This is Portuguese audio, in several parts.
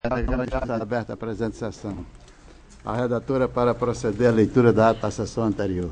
Está aberta a presente sessão. A redatora para proceder à leitura da ata da sessão anterior.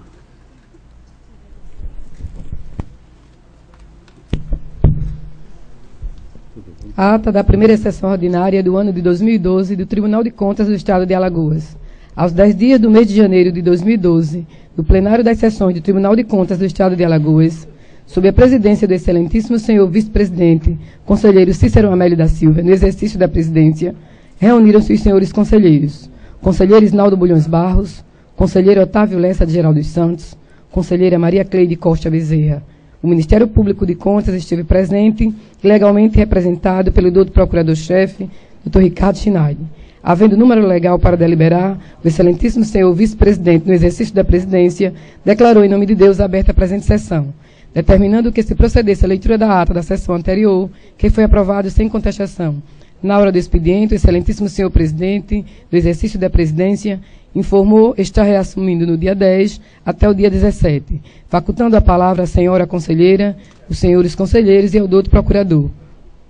A ata da primeira sessão ordinária do ano de 2012 do Tribunal de Contas do Estado de Alagoas. Aos 10 dias do mês de janeiro de 2012, do plenário das sessões do Tribunal de Contas do Estado de Alagoas, sob a presidência do excelentíssimo senhor vice-presidente, conselheiro Cícero Amélio da Silva, no exercício da presidência, reuniram-se os senhores conselheiros: conselheiro Isnaldo Bulhões Barros, conselheiro Otávio Lessa de Geraldo dos Santos, conselheira Maria Cleide Costa Bezerra. O Ministério Público de Contas esteve presente e legalmente representado pelo doutor procurador-chefe, Dr. Ricardo Schneider. Havendo número legal para deliberar, o excelentíssimo senhor vice-presidente, no exercício da presidência, declarou em nome de Deus aberta a presente sessão, determinando que se procedesse à leitura da ata da sessão anterior, que foi aprovado sem contestação. Na hora do expediente, o excelentíssimo senhor presidente, do exercício da presidência, informou estar reassumindo no dia 10 até o dia 17, facultando a palavra à senhora conselheira, os senhores conselheiros e ao doutor procurador.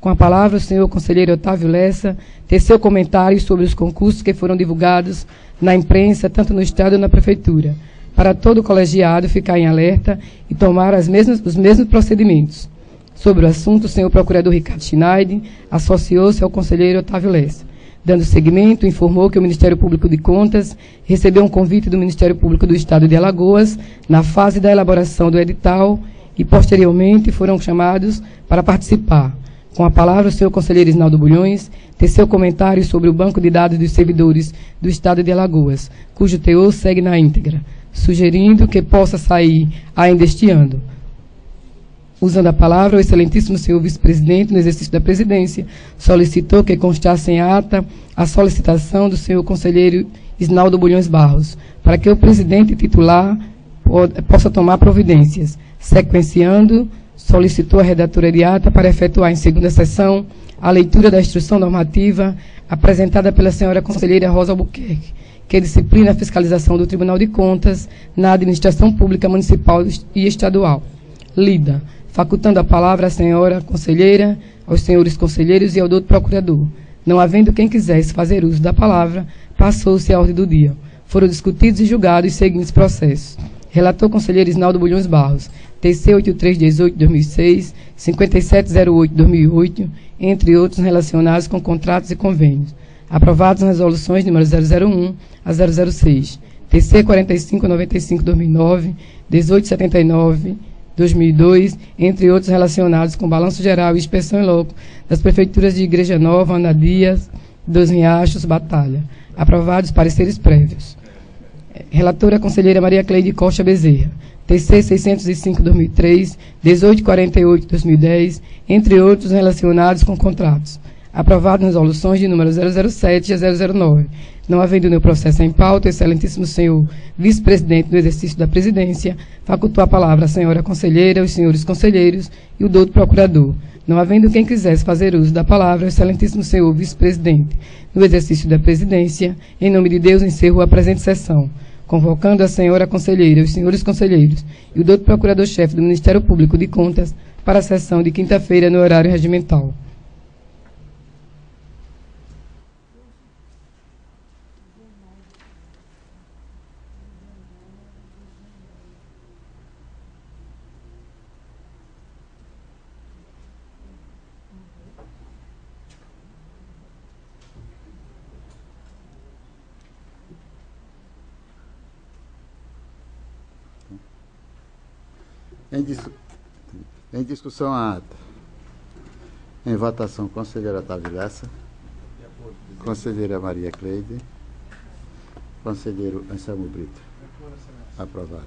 Com a palavra, o senhor conselheiro Otávio Lessa teceu comentários sobre os concursos que foram divulgados na imprensa, tanto no Estado como na Prefeitura, para todo o colegiado ficar em alerta e tomar os mesmos procedimentos. Sobre o assunto, o senhor procurador Ricardo Schneider associou-se ao conselheiro Otávio Lessa. Dando seguimento, informou que o Ministério Público de Contas recebeu um convite do Ministério Público do Estado de Alagoas na fase da elaboração do edital e, posteriormente, foram chamados para participar. Com a palavra, o senhor conselheiro Isnaldo Bulhões teceu comentários sobre o banco de dados dos servidores do Estado de Alagoas, cujo teor segue na íntegra, sugerindo que possa sair ainda este ano. Usando a palavra, o excelentíssimo senhor vice-presidente, no exercício da presidência, solicitou que constasse em ata a solicitação do senhor conselheiro Isnaldo Bulhões Barros, para que o presidente titular possa tomar providências. Sequenciando, solicitou a redatora de ata para efetuar em segunda sessão a leitura da instrução normativa apresentada pela senhora conselheira Rosa Albuquerque, que disciplina a fiscalização do Tribunal de Contas na administração pública municipal e estadual. Lida, facultando a palavra à senhora conselheira, aos senhores conselheiros e ao doutor procurador. Não havendo quem quisesse fazer uso da palavra, passou-se a ordem do dia. Foram discutidos e julgados os seguintes processos. Relator conselheiro Isnaldo Bulhões Barros, TC 8318-2006, 5708-2008, entre outros relacionados com contratos e convênios. Aprovados nas resoluções número 001 a 006. TC 4595-2009, 1879-2002, entre outros relacionados com balanço geral e inspeção em loco das prefeituras de Igreja Nova, Ana Dias, Dos Riachos, Batalha. Aprovados pareceres prévios. Relatora conselheira Maria Cleide Costa Bezerra, TC 605-2003, 1848-2010, entre outros relacionados com contratos. Aprovado nas resoluções de número 007 a 009. Não havendo no processo em pauta, o excelentíssimo senhor vice-presidente do exercício da presidência facultou a palavra à senhora conselheira, os senhores conselheiros e o doutor procurador. Não havendo quem quisesse fazer uso da palavra, o excelentíssimo senhor vice-presidente no exercício da presidência, em nome de Deus, encerro a presente sessão, convocando a senhora conselheira, os senhores conselheiros e o doutor procurador-chefe do Ministério Público de Contas para a sessão de quinta-feira no horário regimental. Em discussão a ata. Em votação, conselheiro Otávio Lessa, conselheira Maria Cleide, conselheiro Anselmo Brito. Aprovado.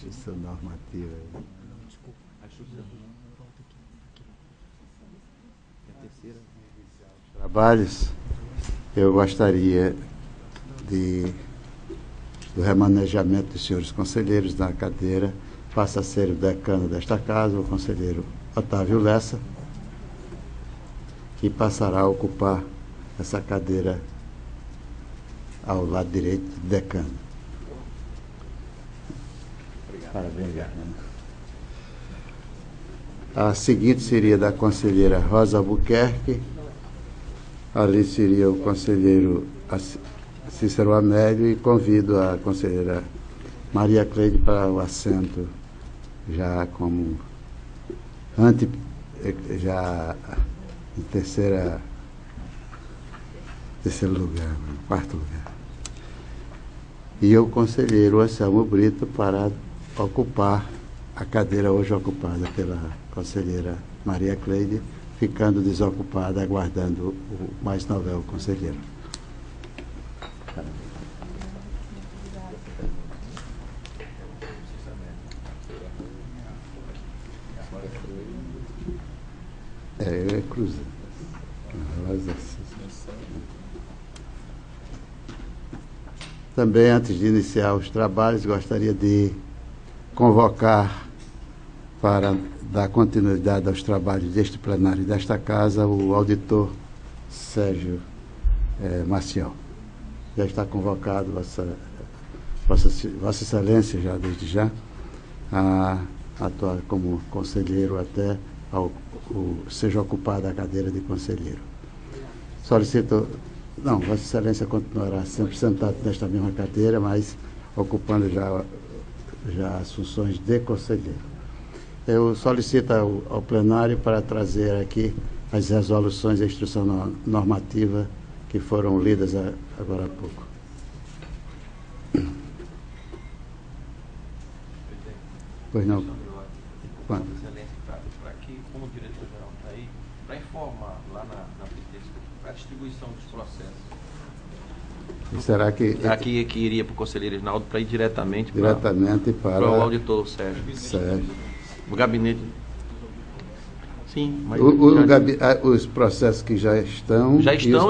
Justiça normativa. Trabalhos, eu gostaria do remanejamento dos senhores conselheiros na cadeira. Passa a ser o decano desta casa, o conselheiro Otávio Lessa, que passará a ocupar essa cadeira ao lado direito do decano. Parabéns, Fernando. A seguinte seria da conselheira Rosa Albuquerque. Ali seria o conselheiro Cícero Amélio, e convido a conselheira Maria Cleide para o assento já como já em terceiro lugar, quarto lugar. E o conselheiro Anselmo Brito para ocupar a cadeira hoje ocupada pela conselheira Maria Cleide, ficando desocupada, aguardando o mais novel conselheiro. É cruza. Também, antes de iniciar os trabalhos, gostaria de convocar para dar continuidade aos trabalhos deste plenário desta casa o auditor Sérgio Maciel. Já está convocado Vossa Excelência, já desde já, a atuar como conselheiro até seja ocupada a cadeira de conselheiro. Solicito... Não, Vossa Excelência continuará sempre sentado nesta mesma cadeira, mas ocupando já as funções de conselheiro. Eu solicito ao plenário para trazer aqui as resoluções da instrução normativa que foram lidas agora há pouco. Pois não. Quando? Para que, como o diretor-geral está aí, para informar lá na presidência, para a distribuição dos processos. E será que... Aqui que iria para o conselheiro Reginaldo para ir diretamente para o auditor Sérgio. O gabinete. Sim, mas os processos que já estão e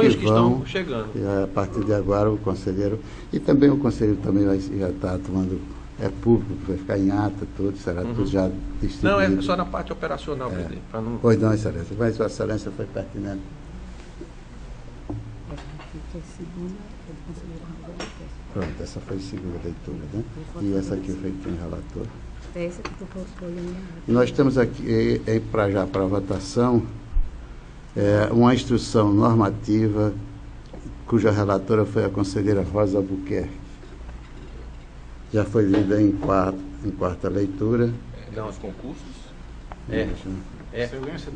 os que estão chegando. E a partir de agora o conselheiro, e também o conselheiro também já está tomando, público, vai ficar em ata, tudo, será tudo já distribuído. Não, é só na parte operacional, presidente. Não... Pois não, Excelência, mas Vossa Excelência foi pertinente. Pronto, essa foi a segunda leitura, né? E essa aqui foi quem relatou. Essa que tu foi. Nós temos aqui, para votação, uma instrução normativa cuja relatora foi a conselheira Rosa Albuquerque. Já foi lida em quarta leitura. Não, os concursos? Excelência,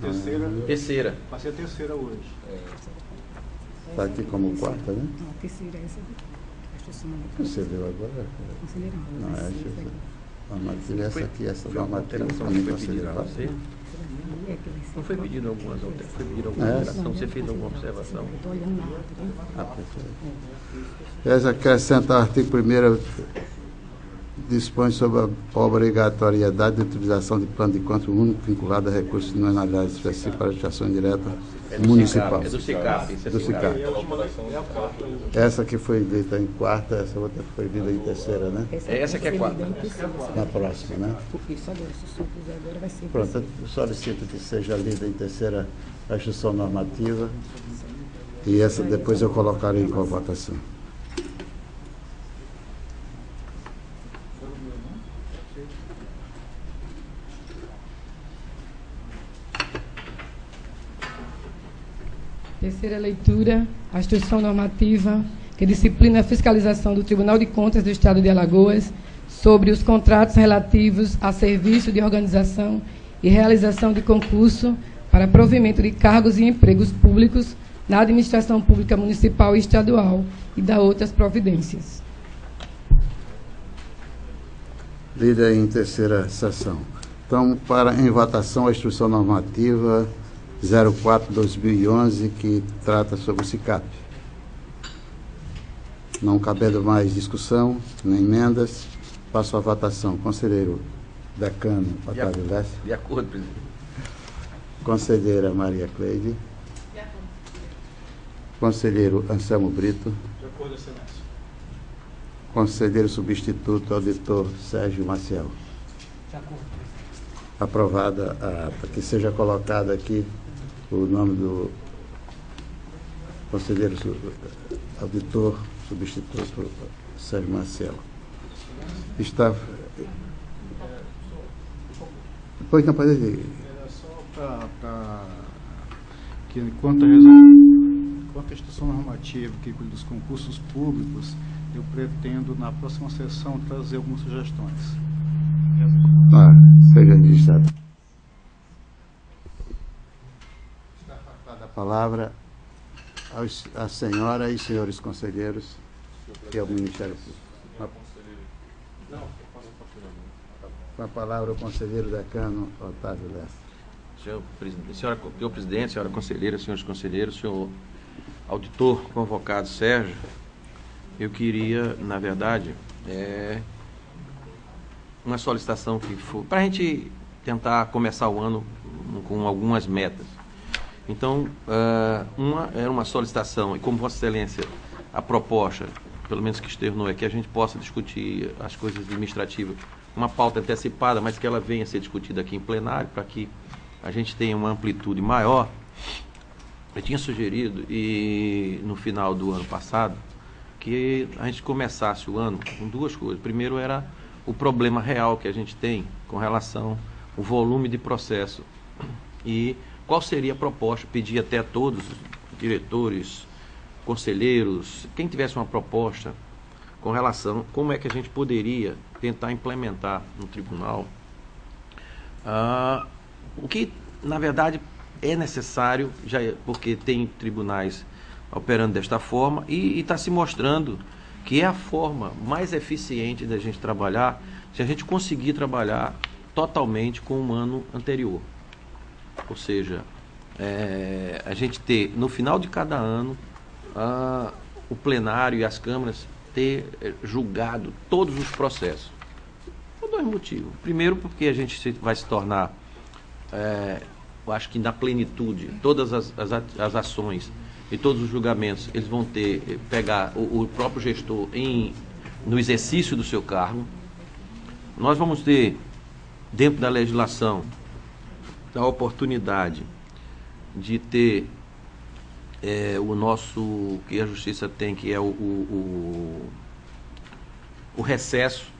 terceira. Vai ser a terceira hoje. Está aqui como quarta, né? Não, a terceira é essa aqui. Você viu agora? Conselheiro Não, normativa é essa aqui, essa normativa também considerada. que vai ser? Não foi pedido algumas alterações, foi pedido alguma alteração, você fez alguma observação? Eu estou olhando na outra. Essa acrescenta o artigo 1º, dispõe sobre a obrigatoriedade de utilização de plano de contas único vinculado a recursos de normalidade específica para administração direta municipal. É do SICAP. Isso é Do SICAP. SICAP. E a última é a quarta. Essa que foi dita em quarta, essa outra foi dita em terceira, né? Essa que é quarta. Na próxima, né? Isso agora, se o senhor quiser agora, vai ser. Pronto, eu solicito que seja lida em terceira a instrução normativa e essa depois eu colocarei com a votação. Terceira leitura, a instrução normativa que disciplina a fiscalização do Tribunal de Contas do Estado de Alagoas sobre os contratos relativos a serviço de organização e realização de concurso para provimento de cargos e empregos públicos na administração pública municipal e estadual e da outras providências. Lida em terceira sessão. Então, em votação a instrução normativa 04/2011, que trata sobre o SICAP. Não cabendo mais discussão, nem emendas, passo à votação. Conselheiro Decano Otávio Lessa. De acordo, presidente. Conselheira Maria Cleide. De acordo. Conselheiro Anselmo Brito. De acordo, excelência. Conselheiro substituto, auditor Sérgio Maciel. De acordo. Aprovada a ata. Que seja colocado aqui o nome do conselheiro auditor substituto Sérgio Maciel. Está. Pois não pode ir. Era só para que enquanto a instrução normativa que cuida dos concursos públicos, eu pretendo na próxima sessão trazer algumas sugestões. Seja registrado. Está afastada a palavra à senhora e senhores conselheiros, que é o Ministério Público. Com a palavra o conselheiro decano Otávio Lessa. Senhor presidente, senhora conselheira, senhores conselheiros, senhor auditor convocado Sérgio, eu queria, na verdade, uma solicitação que for para a gente tentar começar o ano com algumas metas. Então, era uma solicitação, e como Vossa Excelência, a proposta, pelo menos que externou, é que a gente possa discutir as coisas administrativas, uma pauta antecipada, mas que ela venha a ser discutida aqui em plenário, para que a gente tenha uma amplitude maior. Eu tinha sugerido, e no final do ano passado, que a gente começasse o ano com duas coisas. Primeiro era o problema real que a gente tem com relação ao volume de processo e qual seria a proposta, pedir até a todos os diretores, conselheiros, quem tivesse uma proposta com relação a como é que a gente poderia tentar implementar no tribunal o que, na verdade, é necessário, porque tem tribunais operando desta forma e está se mostrando que é a forma mais eficiente da gente trabalhar se a gente conseguir trabalhar totalmente com o ano anterior. Ou seja, a gente ter, no final de cada ano, o plenário e as câmaras ter julgado todos os processos. Por dois motivos. Primeiro, porque a gente vai se tornar, eu acho que na plenitude, todas as ações e todos os julgamentos, eles vão pegar o próprio gestor no exercício do seu cargo. Nós vamos ter, dentro da legislação, a oportunidade de ter o nosso, que a Justiça tem, que é o recesso,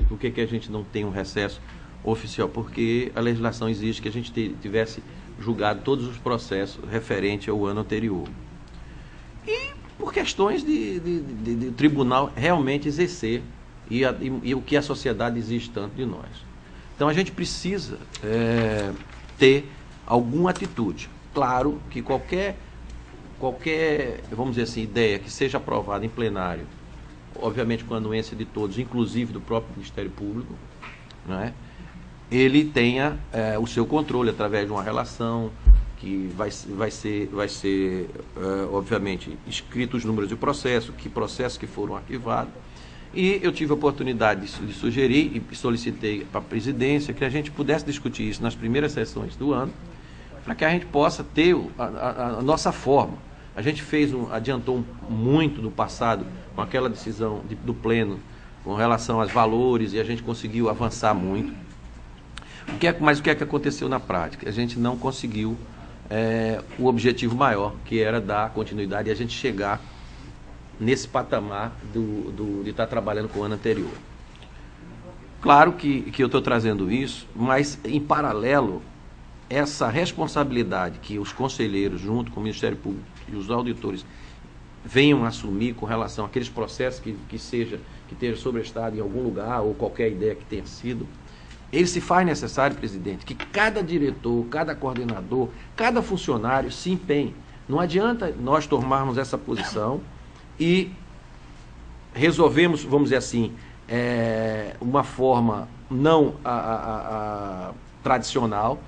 por que a gente não tem um recesso oficial? Porque a legislação exige que a gente tivesse julgado todos os processos referentes ao ano anterior. E por questões de tribunal realmente exercer e o que a sociedade exige tanto de nós. Então a gente precisa ter alguma atitude. Claro que qualquer, vamos dizer assim, ideia que seja aprovada em plenário, obviamente com a anuência de todos, inclusive do próprio Ministério Público, não é? ele tenha o seu controle através de uma relação que vai ser obviamente, escrito os números de processo, que processos que foram arquivados. E eu tive a oportunidade de sugerir e solicitei para a presidência que a gente pudesse discutir isso nas primeiras sessões do ano, para que a gente possa ter a nossa forma. A gente adiantou muito do passado com aquela decisão do Pleno com relação aos valores, e a gente conseguiu avançar muito. Mas o que é que aconteceu na prática? A gente não conseguiu o objetivo maior, que era dar continuidade e a gente chegar nesse patamar de estar trabalhando com o ano anterior. Claro que eu estou trazendo isso, mas em paralelo, essa responsabilidade que os conselheiros, junto com o Ministério Público e os auditores, venham assumir com relação àqueles processos que tenham sobrestado em algum lugar, ou qualquer ideia que tenha sido, ele se faz necessário, presidente, que cada diretor, cada coordenador, cada funcionário se empenhe. Não adianta nós tomarmos essa posição e resolvemos, vamos dizer assim, uma forma não tradicional,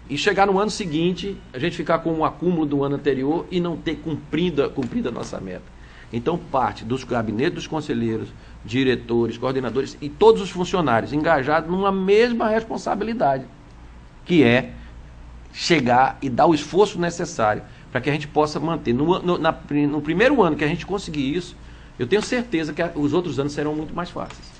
e chegar no ano seguinte, a gente ficar com um acúmulo do ano anterior e não ter cumprido a nossa meta. Então, parte dos gabinetes dos conselheiros, diretores, coordenadores e todos os funcionários engajados numa mesma responsabilidade, que é chegar e dar o esforço necessário para que a gente possa manter. No primeiro ano que a gente conseguir isso, eu tenho certeza que os outros anos serão muito mais fáceis.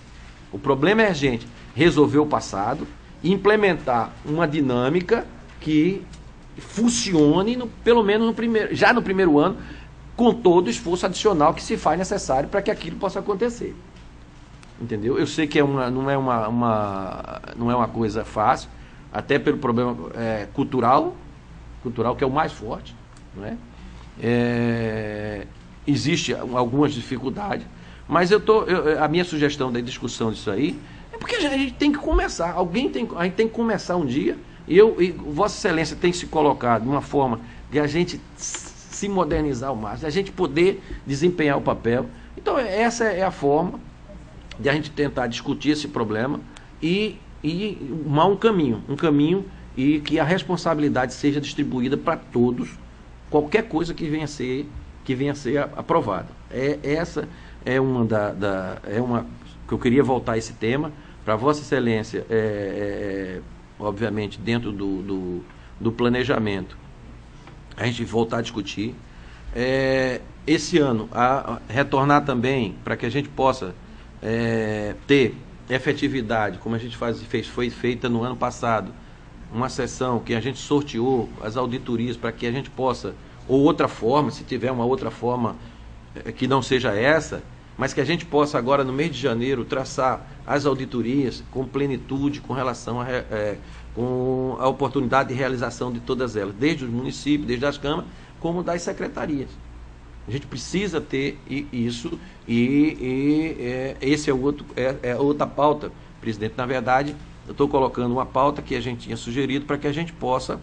O problema é a gente resolver o passado e implementar uma dinâmica que funcione, pelo menos já no primeiro ano, com todo o esforço adicional que se faz necessário para que aquilo possa acontecer. Entendeu? Eu sei que não é uma coisa fácil, até pelo problema cultural, que é o mais forte, não é? Existe algumas dificuldades, mas a minha sugestão da discussão disso aí é porque a gente tem que começar, a gente tem que começar um dia, e Vossa Excelência tem se colocado de uma forma de a gente se modernizar ao máximo, a gente poder desempenhar o papel. Então essa é a forma de a gente tentar discutir esse problema e arrumar um caminho e que a responsabilidade seja distribuída para todos, qualquer coisa que venha a ser aprovada. Essa é uma que eu queria voltar a esse tema para Vossa Excelência, obviamente dentro do planejamento, a gente voltar a discutir. Esse ano, retornar também para que a gente possa ter efetividade, como a gente foi feita no ano passado, uma sessão que a gente sorteou as auditorias para que a gente possa, ou outra forma, se tiver uma outra forma que não seja essa, mas que a gente possa agora no mês de janeiro traçar as auditorias com plenitude com relação com a oportunidade de realização de todas elas, desde os municípios, desde as câmaras, como das secretarias. A gente precisa ter isso esse é outra pauta, presidente. Na verdade, eu estou colocando uma pauta que a gente tinha sugerido para que a gente possa,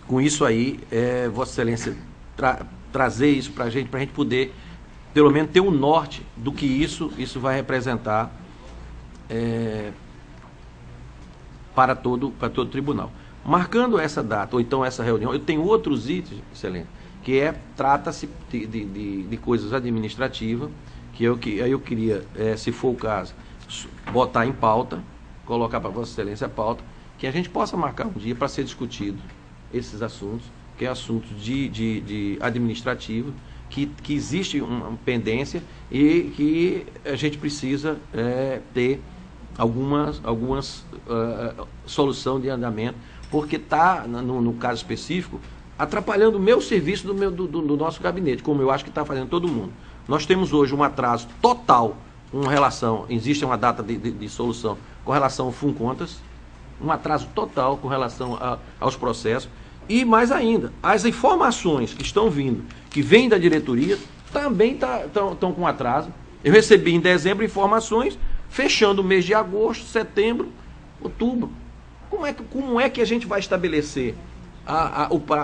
com isso aí, Vossa Excelência, trazer isso para a gente poder, pelo menos, ter um norte do que isso vai representar para todo o tribunal. Marcando essa data, ou então essa reunião, eu tenho outros itens, Excelência, que trata-se de coisas administrativas, aí eu queria, se for o caso, botar em pauta, colocar para Vossa Excelência a pauta, que a gente possa marcar um dia para ser discutido esses assuntos, que é assuntos de administrativo, que existe uma pendência e que a gente precisa ter algumas solução de andamento, porque está, no caso específico, atrapalhando o meu serviço do nosso gabinete, como eu acho que está fazendo todo mundo. Nós temos hoje um atraso total com relação, existe uma data de solução com relação ao FUNCONTAS, um atraso total com relação aos processos, e mais ainda, as informações que estão vindo, que vêm da diretoria, também estão com atraso. Eu recebi em dezembro informações, fechando o mês de agosto, setembro, outubro. Como é que a gente vai estabelecer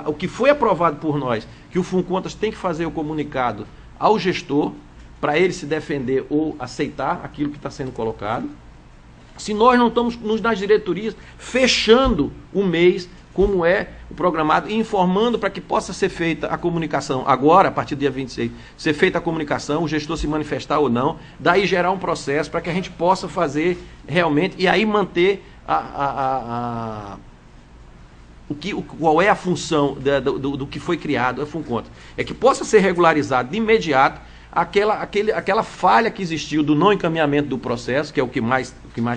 o que foi aprovado por nós, que o FUNCONTAS tem que fazer o comunicado ao gestor, para ele se defender ou aceitar aquilo que está sendo colocado, se nós não estamos nas diretorias fechando o mês, como é o programado, e informando para que possa ser feita a comunicação agora, a partir do dia 26, ser feita a comunicação, o gestor se manifestar ou não, daí gerar um processo para que a gente possa fazer realmente, e aí manter qual é a função do que foi criado, a FUNCONTAS, é que possa ser regularizado de imediato aquela falha que existiu do não encaminhamento do processo, que é o que mais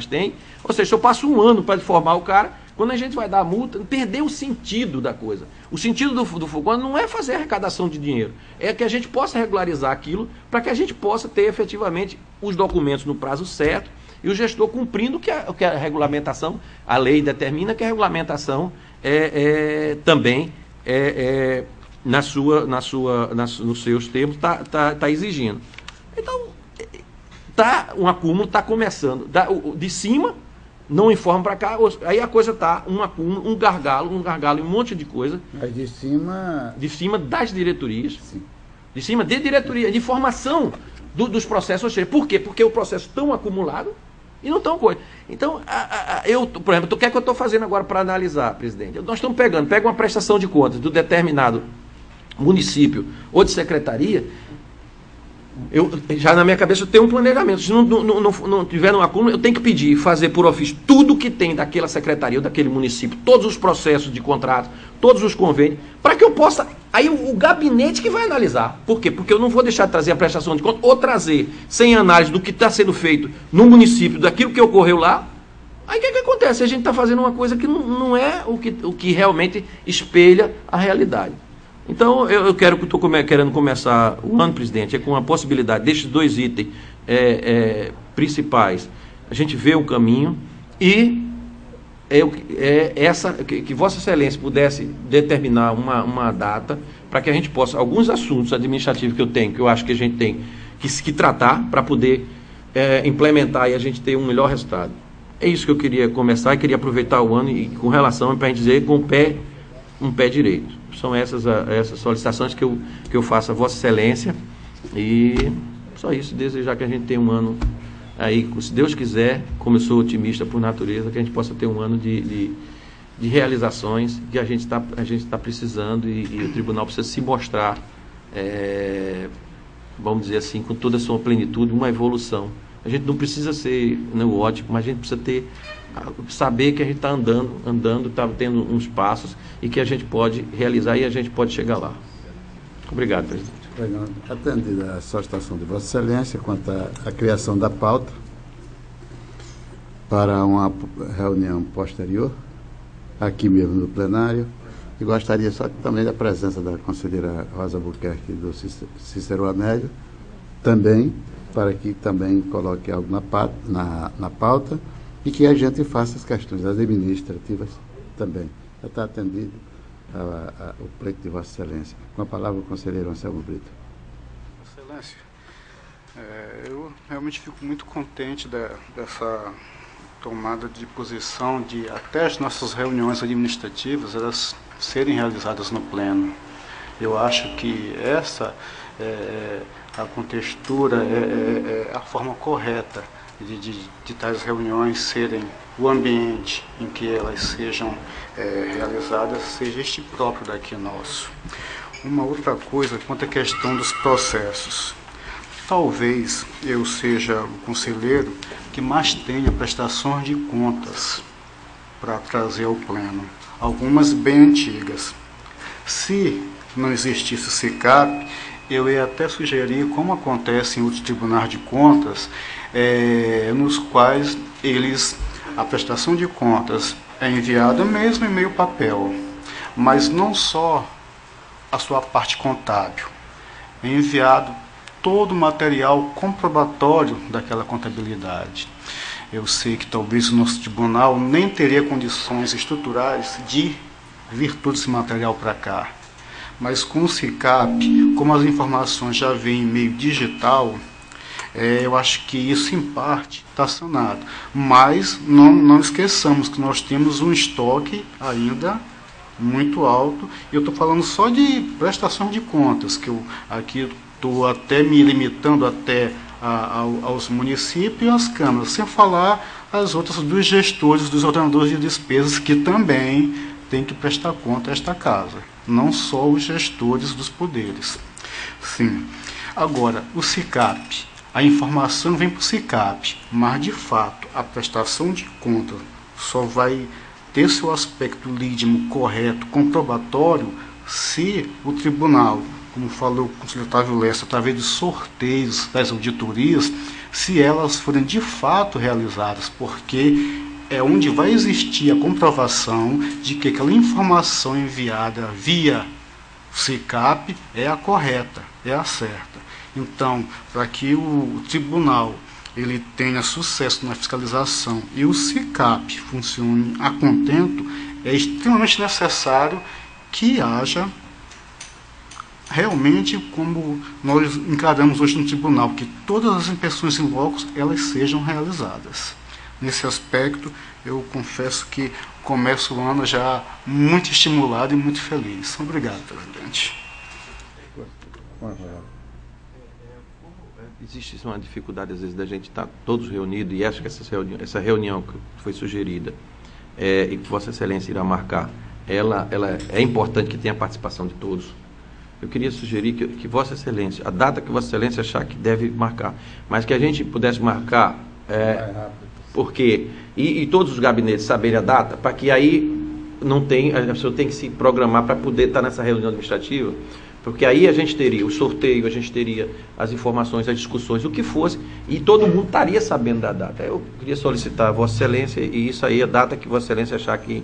tem. Ou seja, se eu passo um ano para informar o cara, quando a gente vai dar a multa, perdeu o sentido da coisa. O sentido do FUNCONTAS não é fazer arrecadação de dinheiro, é que a gente possa regularizar aquilo para que a gente possa ter efetivamente os documentos no prazo certo e o gestor cumprindo o que a regulamentação, a lei determina, que a regulamentação também nos seus termos está exigindo. Então, um acúmulo está começando. De cima, não informa para cá, aí a coisa está um acúmulo, um gargalo e um monte de coisa. Mas de cima... De cima das diretorias. Sim. De cima de diretoria, de formação dos processos. Ou seja, por quê? Porque o processo tão acumulado e não tão coisa. Então, por exemplo, o que é que eu estou fazendo agora para analisar, presidente? Nós estamos pega uma prestação de contas do determinado município ou de secretaria, já na minha cabeça eu tenho um planejamento. Se não tiver um acúmulo, eu tenho que pedir, fazer por ofício tudo que tem daquela secretaria ou daquele município, todos os processos de contrato, todos os convênios, para que eu possa, aí o gabinete que vai analisar. Por quê? Porque eu não vou deixar de trazer a prestação de conta ou trazer sem análise do que está sendo feito no município, daquilo que ocorreu lá. Aí o que acontece? A gente está fazendo uma coisa que não é o que realmente espelha a realidade. Então, eu estou querendo começar o ano, presidente, com a possibilidade destes dois itens principais, a gente vê o caminho e que Vossa Excelência pudesse determinar uma data para que a gente possa, alguns assuntos administrativos que eu acho que a gente tem que tratar para poder implementar e a gente ter um melhor resultado. É isso que eu queria começar e queria aproveitar o ano e com relação para a gente dizer com um pé direito. São essas solicitações que eu faço a Vossa Excelência e só isso, desejar que a gente tenha um ano aí, se Deus quiser, como eu sou otimista por natureza, que a gente possa ter um ano de realizações que a gente está precisando e o tribunal precisa se mostrar, vamos dizer assim, com toda a sua plenitude, uma evolução. A gente não precisa ser ótimo, mas a gente precisa saber que a gente está andando, está tendo uns passos e que a gente pode realizar e a gente pode chegar lá. Obrigado, presidente. Atendida a solicitação de Vossa Excelência quanto à criação da pauta para uma reunião posterior, aqui mesmo no plenário, e gostaria só também da presença da conselheira Rosa Buquerque do Cícero Amélio, também, para que também coloque algo na pauta e que a gente faça as questões administrativas também. Já está atendido o pleito de Vossa Excelência. Com a palavra o conselheiro Anselmo Brito. Vossa Excelência, eu realmente fico muito contente dessa tomada de posição de até as nossas reuniões administrativas elas serem realizadas no pleno. Eu acho que essa a contextura é a forma correta de tais reuniões serem, o ambiente em que elas sejam realizadas seja este próprio daqui nosso. Uma outra coisa quanto à questão dos processos. Talvez eu seja o conselheiro que mais tenha prestações de contas para trazer ao pleno, algumas bem antigas. Se não existisse o SICAP, eu ia até sugerir, como acontece em outros tribunais de contas, nos quais a prestação de contas é enviada mesmo em meio papel, mas não só a sua parte contábil, é enviado todo o material comprobatório daquela contabilidade. Eu sei que talvez o nosso tribunal nem teria condições estruturais de vir todo esse material para cá, mas com o SICAP, como as informações já vêm em meio digital, eu acho que isso em parte está sanado. Mas não esqueçamos que nós temos um estoque ainda muito alto. Eu estou falando só de prestação de contas, que eu aqui estou até me limitando até aos municípios e às câmaras, sem falar as outras dos gestores, dos ordenadores de despesas, que também têm que prestar conta a esta casa, não só os gestores dos poderes. Sim. Agora, o SICAP, a informação vem para o SICAP, mas de fato a prestação de conta só vai ter seu aspecto lídimo correto, comprobatório, se o tribunal, como falou o conselheiro Otávio Lessa, através de sorteios das auditorias, se elas forem de fato realizadas, porque é onde vai existir a comprovação de que aquela informação enviada via SICAP é a correta, é a certa. Então, para que o tribunal ele tenha sucesso na fiscalização e o SICAP funcione a contento, é extremamente necessário que haja realmente, como nós encaramos hoje no tribunal, que todas as inspeções in loco elas sejam realizadas. Nesse aspecto, eu confesso que começo o ano já muito estimulado e muito feliz. Obrigado, presidente. Existe uma dificuldade, às vezes, da gente estar todos reunidos, e acho que essa reunião que foi sugerida e que Vossa Excelência irá marcar, ela é importante que tenha a participação de todos. Eu queria sugerir que Vossa Excelência, a data que Vossa Excelência achar que deve marcar, mas que a gente pudesse marcar, porque, e todos os gabinetes saberem a data, para que aí a pessoa tem que se programar para poder estar nessa reunião administrativa, porque aí a gente teria o sorteio, a gente teria as informações, as discussões, o que fosse, e todo mundo estaria sabendo da data. Eu queria solicitar a Vossa Excelência, e isso aí é a data que Vossa Excelência achar que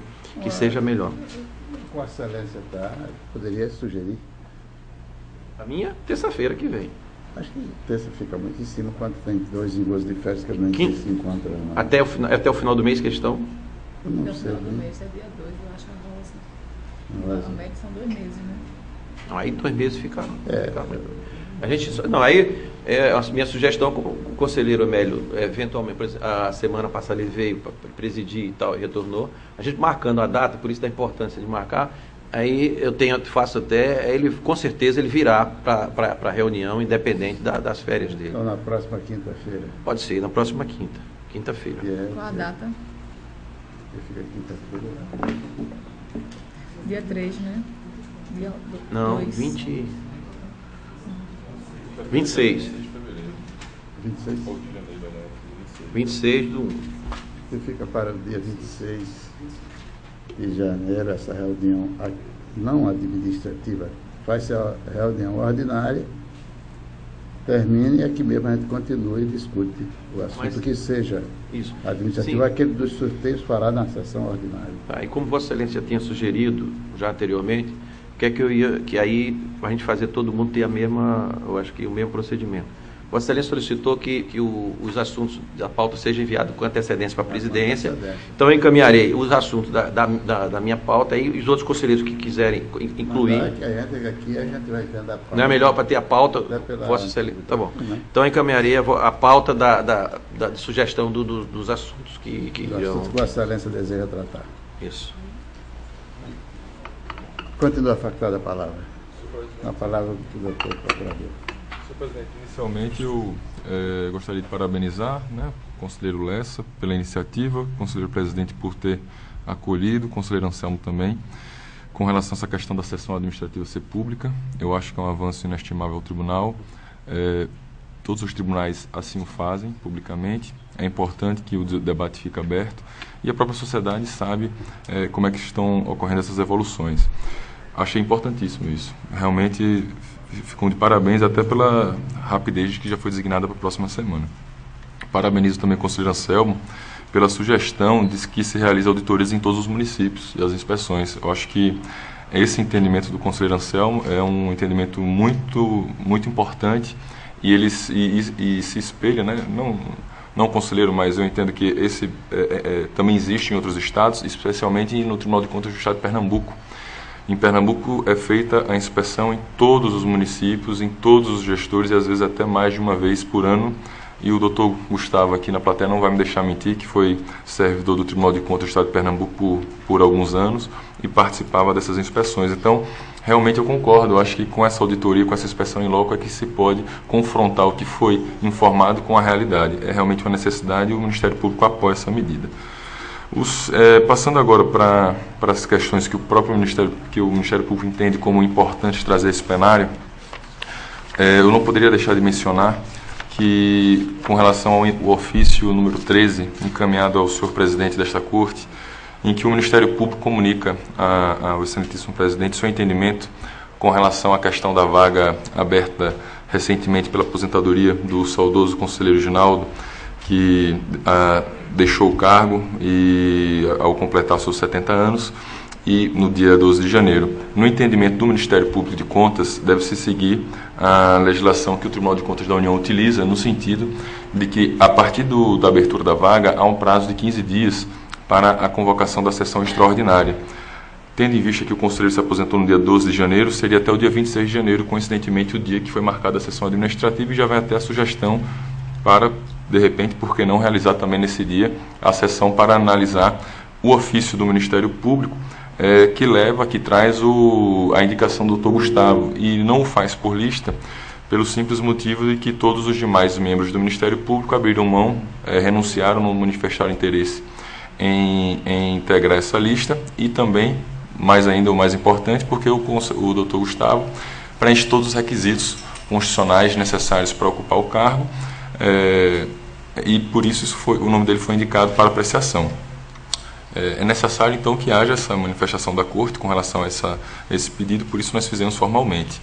seja melhor. Vossa Excelência poderia sugerir? A minha, terça-feira que vem. Acho que terça fica muito em cima, quando tem 2 em 2 de férias que a gente se encontra. Até o final do mês que estão? Eu não sei. No final do mês é dia 2, eu acho a rosa. Normalmente são 2 meses, né? Aí 2 meses fica. A gente, não, aí a minha sugestão com o conselheiro Emélio, eventualmente, a semana passada ele veio para presidir e tal, e retornou. A gente marcando a data, por isso da importância de marcar. Aí faço até, ele com certeza ele virá para a reunião, independente das férias dele. Então na próxima quinta-feira? Pode ser, na próxima quinta-feira. Qual a data? Fica quinta-feira. Dia 3, né? Dia Não, 2. 26. 26? 26 do 1. Você fica para o dia 26 de janeiro, essa reunião não administrativa, faz a reunião ordinária, termine e aqui mesmo a gente continue e discute o assunto que seja isso. Administrativo. Sim. Aquele dos sorteios fará na sessão ordinária. E como Vossa Excelência tinha sugerido já anteriormente, que aí a gente fazer todo mundo ter eu acho que o mesmo procedimento. Vossa Excelência solicitou que os assuntos da pauta sejam enviados com antecedência para a presidência. Então, eu encaminharei os assuntos da minha pauta e os outros conselheiros que quiserem incluir. Aqui a gente vai vendo a pauta. Não é melhor para ter a pauta, Vossa Excelência? Tá bom. Então, eu encaminharei a pauta da sugestão dos assuntos que Vossa Excelência deseja tratar. Isso. Continua facultada a palavra. A palavra do doutor procurador. Senhor presidente, inicialmente eu gostaria de parabenizar o conselheiro Lessa pela iniciativa, o conselheiro presidente por ter acolhido, o conselheiro Anselmo também. Com relação a essa questão da sessão administrativa ser pública, eu acho que é um avanço inestimável ao tribunal. Todos os tribunais assim o fazem publicamente. É importante que o debate fique aberto e a própria sociedade sabe como é que estão ocorrendo essas evoluções. Achei importantíssimo isso. Realmente ficam de parabéns até pela rapidez que já foi designada para a próxima semana. Parabenizo também o conselheiro Anselmo pela sugestão de que se realize auditorias em todos os municípios e as inspeções. Eu acho que esse entendimento do conselheiro Anselmo é um entendimento muito, muito importante e ele se espelha, não o conselheiro, mas eu entendo que esse também existe em outros estados, especialmente no Tribunal de Contas do Estado de Pernambuco. Em Pernambuco é feita a inspeção em todos os municípios, em todos os gestores e às vezes até mais de uma vez por ano. E o doutor Gustavo aqui na plateia não vai me deixar mentir, que foi servidor do Tribunal de Contas do Estado de Pernambuco por alguns anos e participava dessas inspeções. Então, Realmente eu concordo, eu acho que com essa auditoria, com essa inspeção em loco é que se pode confrontar o que foi informado com a realidade. É realmente uma necessidade e o Ministério Público apoia essa medida. Passando agora para as questões que o Ministério Público entende como importante trazer esse plenário, eu não poderia deixar de mencionar que, com relação ao ofício número 13, encaminhado ao senhor presidente desta Corte, em que o Ministério Público comunica ao excelentíssimo presidente seu entendimento com relação à questão da vaga aberta recentemente pela aposentadoria do saudoso conselheiro Ginaldo, que deixou o cargo ao completar seus 70 anos, e no dia 12 de janeiro. No entendimento do Ministério Público de Contas, deve-se seguir a legislação que o Tribunal de Contas da União utiliza, no sentido de que, a partir da abertura da vaga, há um prazo de 15 dias para a convocação da sessão extraordinária. Tendo em vista que o conselheiro se aposentou no dia 12 de janeiro, seria até o dia 26 de janeiro, coincidentemente, o dia que foi marcada a sessão administrativa, e já vai até a sugestão para, de repente, por que não realizar também nesse dia a sessão para analisar o ofício do Ministério Público, que traz a indicação do Dr. Gustavo, e não o faz por lista, pelo simples motivo de que todos os demais membros do Ministério Público abriram mão, renunciaram, não manifestaram interesse em integrar essa lista, e também, mais ainda, o mais importante, porque o Dr. Gustavo preenche todos os requisitos constitucionais necessários para ocupar o cargo, e por isso o nome dele foi indicado para apreciação. É necessário, então, que haja essa manifestação da Corte com relação a esse pedido, por isso nós fizemos formalmente.